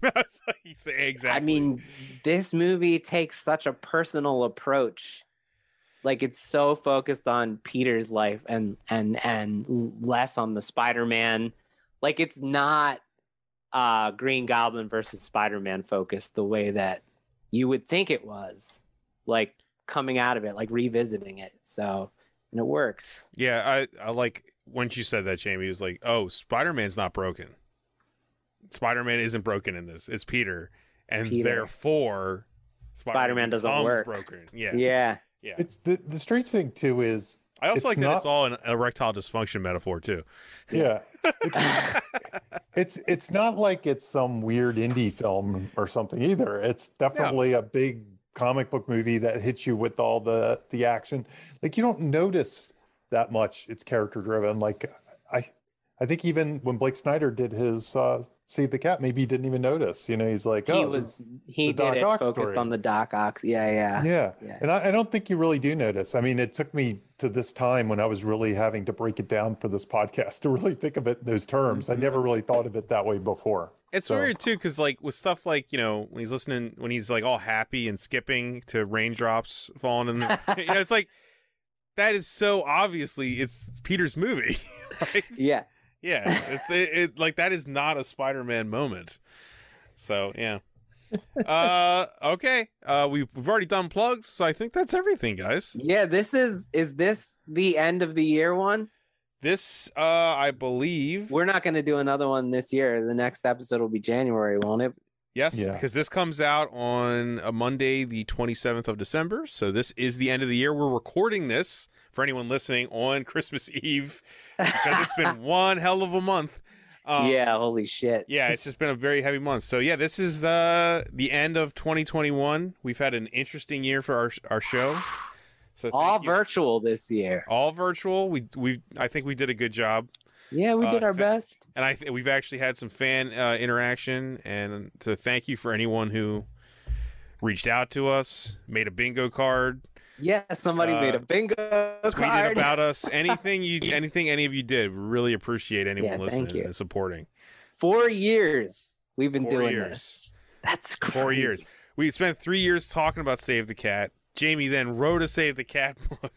Exactly. I mean, this movie takes such a personal approach. Like, it's so focused on Peter's life and less on the Spider-Man. Like, it's not Green Goblin versus Spider-Man focused the way that you would think it was, like coming out of it, like revisiting it. So, and it works. Yeah, I like when you said that, Jamie, was like, oh, Spider-Man's not broken. Spider-Man isn't broken in this. It's Peter. And therefore Spider-Man doesn't work. Broken. Yeah. Yeah. Yeah. It's the strange thing too is I also like that it's all an erectile dysfunction metaphor too. Yeah. It's not like it's some weird indie film or something either. It's definitely a big comic book movie that hits you with all the action. Like, you don't notice that much it's character driven. Like, I think even when Blake Snyder did his Save the Cat, maybe he didn't even notice. You know, he's like, he did it focused on the Doc Ock. Yeah. And I don't think you really do notice. I mean, it took me to this time when I was really having to break it down for this podcast to really think of it in those terms. I never really thought of it that way before. It's weird too, because like with stuff like, you know, when he's like all happy and skipping to raindrops falling in the, you know, it's like, that is so obviously it's Peter's movie. Right? Yeah. Yeah, it's like that is not a Spider-Man moment. So yeah. Okay. We've already done plugs, so I think that's everything, guys. Yeah, is this the end of the year one? This I believe we're not going to do another one this year. The next episode will be January, won't it? Yes, Yeah. because this comes out on a Monday, the 27th of December. So this is the end of the year. We're recording this for anyone listening on Christmas Eve because it's been one hell of a month. Yeah, holy shit. Yeah, it's just been a very heavy month. So yeah, this is the end of 2021. We've had an interesting year for our show. So all virtual this year. All virtual. I think we did a good job. Yeah, we did our best. And we've actually had some fan interaction, and so thank you for anyone who reached out to us, made a bingo card. Yeah, somebody made a bingo tweeted card about us. Anything any of you did, we really appreciate anyone listening and supporting. 4 years we've been doing this. That's crazy. 4 years. We spent 3 years talking about Save the Cat. Jamie then wrote a Save the Cat book.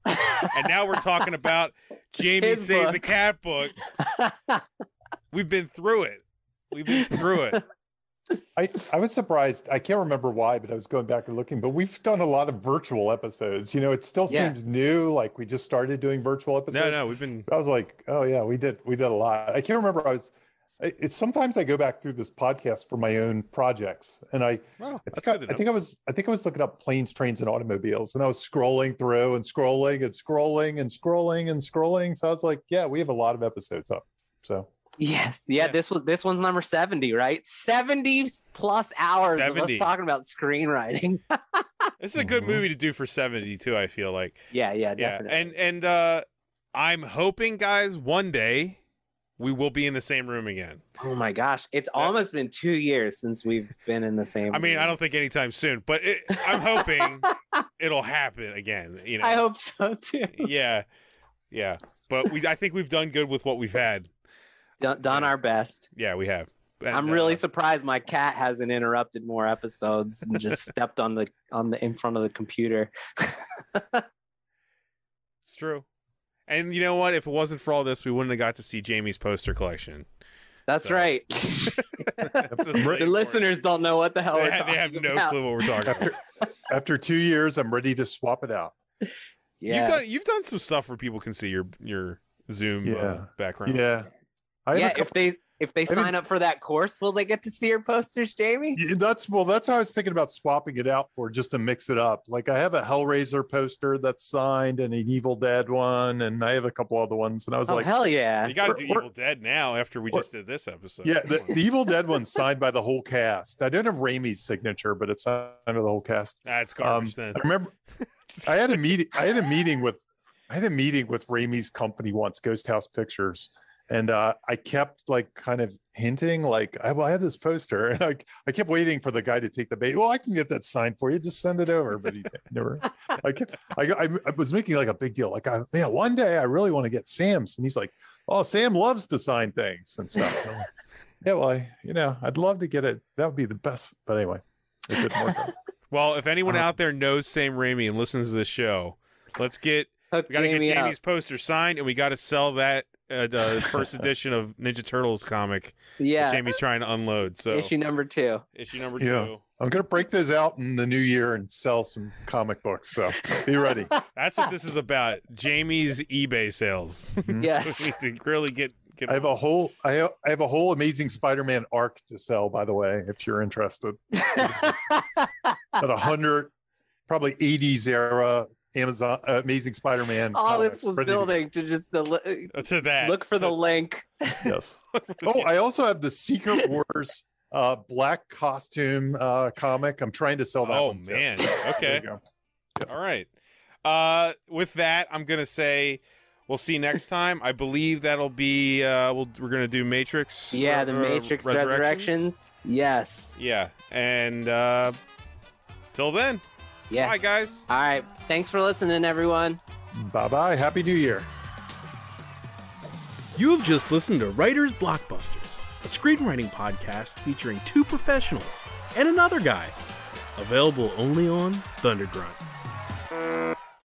And now we're talking about Jamie's Save the Cat book. We've been through it. I was surprised. I can't remember why, but I was going back and looking. But we've done a lot of virtual episodes. You know, it still seems new. Like we just started doing virtual episodes. No, we've been. I was like, oh yeah, we did a lot. I can't remember. It's sometimes I go back through this podcast for my own projects, and I think I was looking up planes, trains, and automobiles, and I was scrolling through and scrolling and scrolling and scrolling and scrolling. So I was like, yeah, we have a lot of episodes up. So. Yes. Yeah. This one's number 70, right? 70 plus hours of us talking about screenwriting. This is a good movie to do for 70 too, I feel like. Yeah, definitely. And I'm hoping, guys, one day we will be in the same room again. Oh my gosh. It's almost been 2 years since we've been in the same room. I mean, I don't think anytime soon, but I'm hoping it'll happen again. You know, I hope so too. Yeah. But I think we've done good with what we've had. Done our best. Yeah, we have. And, I'm really surprised my cat hasn't interrupted more episodes and just stepped on the in front of the computer. It's true. And you know what? If it wasn't for all this, we wouldn't have got to see Jamie's poster collection. That's right. The listeners don't know what the hell we're talking about. They have no clue what we're talking about. After 2 years, I'm ready to swap it out. Yeah, you've done some stuff where people can see your Zoom background. Yeah. If they sign up for that course, will they get to see your posters, Jamie? Yeah, that's what I was thinking about swapping it out for, just to mix it up. Like I have a Hellraiser poster that's signed and an Evil Dead one, and I have a couple other ones. And I was like, hell yeah. You got to do Evil Dead now after we just did this episode. Yeah, the Evil Dead one's signed by the whole cast. I don't have Raimi's signature, but it's signed by the whole cast. That's garbage then. I remember I had a meeting with Raimi's company once, Ghost House Pictures. And I kept like kind of hinting like, I have this poster, and I kept waiting for the guy to take the bait. Well, I can get that signed for you. Just send it over. But he never. I was making like a big deal. Like, one day I really want to get Sam's, and he's like, oh, Sam loves to sign things and stuff. Like, yeah, well, I'd love to get it. That would be the best. But anyway, it didn't work out. Well, if anyone out there knows Sam Raimi and listens to this show, we got to get Jamie's poster signed, and we got to sell that. The first edition of Ninja Turtles comic. Yeah, Jamie's trying to unload. So issue number two. Yeah. I'm gonna break those out in the new year and sell some comic books. So be ready. That's what this is about. Jamie's eBay sales. Yes, we need to really get. I have a whole Amazing Spider-Man arc to sell. By the way, if you're interested, at 100, probably 80s era. Amazon Amazing Spider-Man. All this was building to just look for the link. Yes. I also have the Secret Wars black costume comic. I'm trying to sell that. Oh one man. Too. Okay. All right. With that, I'm gonna say we'll see next time. I believe that'll be we're gonna do Matrix. Yeah, the Matrix Resurrections. Yes. Yeah, and till then. Yeah. Bye, guys. All right. Thanks for listening, everyone. Bye-bye. Happy New Year. You have just listened to Writers Blockbusters, a screenwriting podcast featuring two professionals and another guy. Available only on Thundergrunt.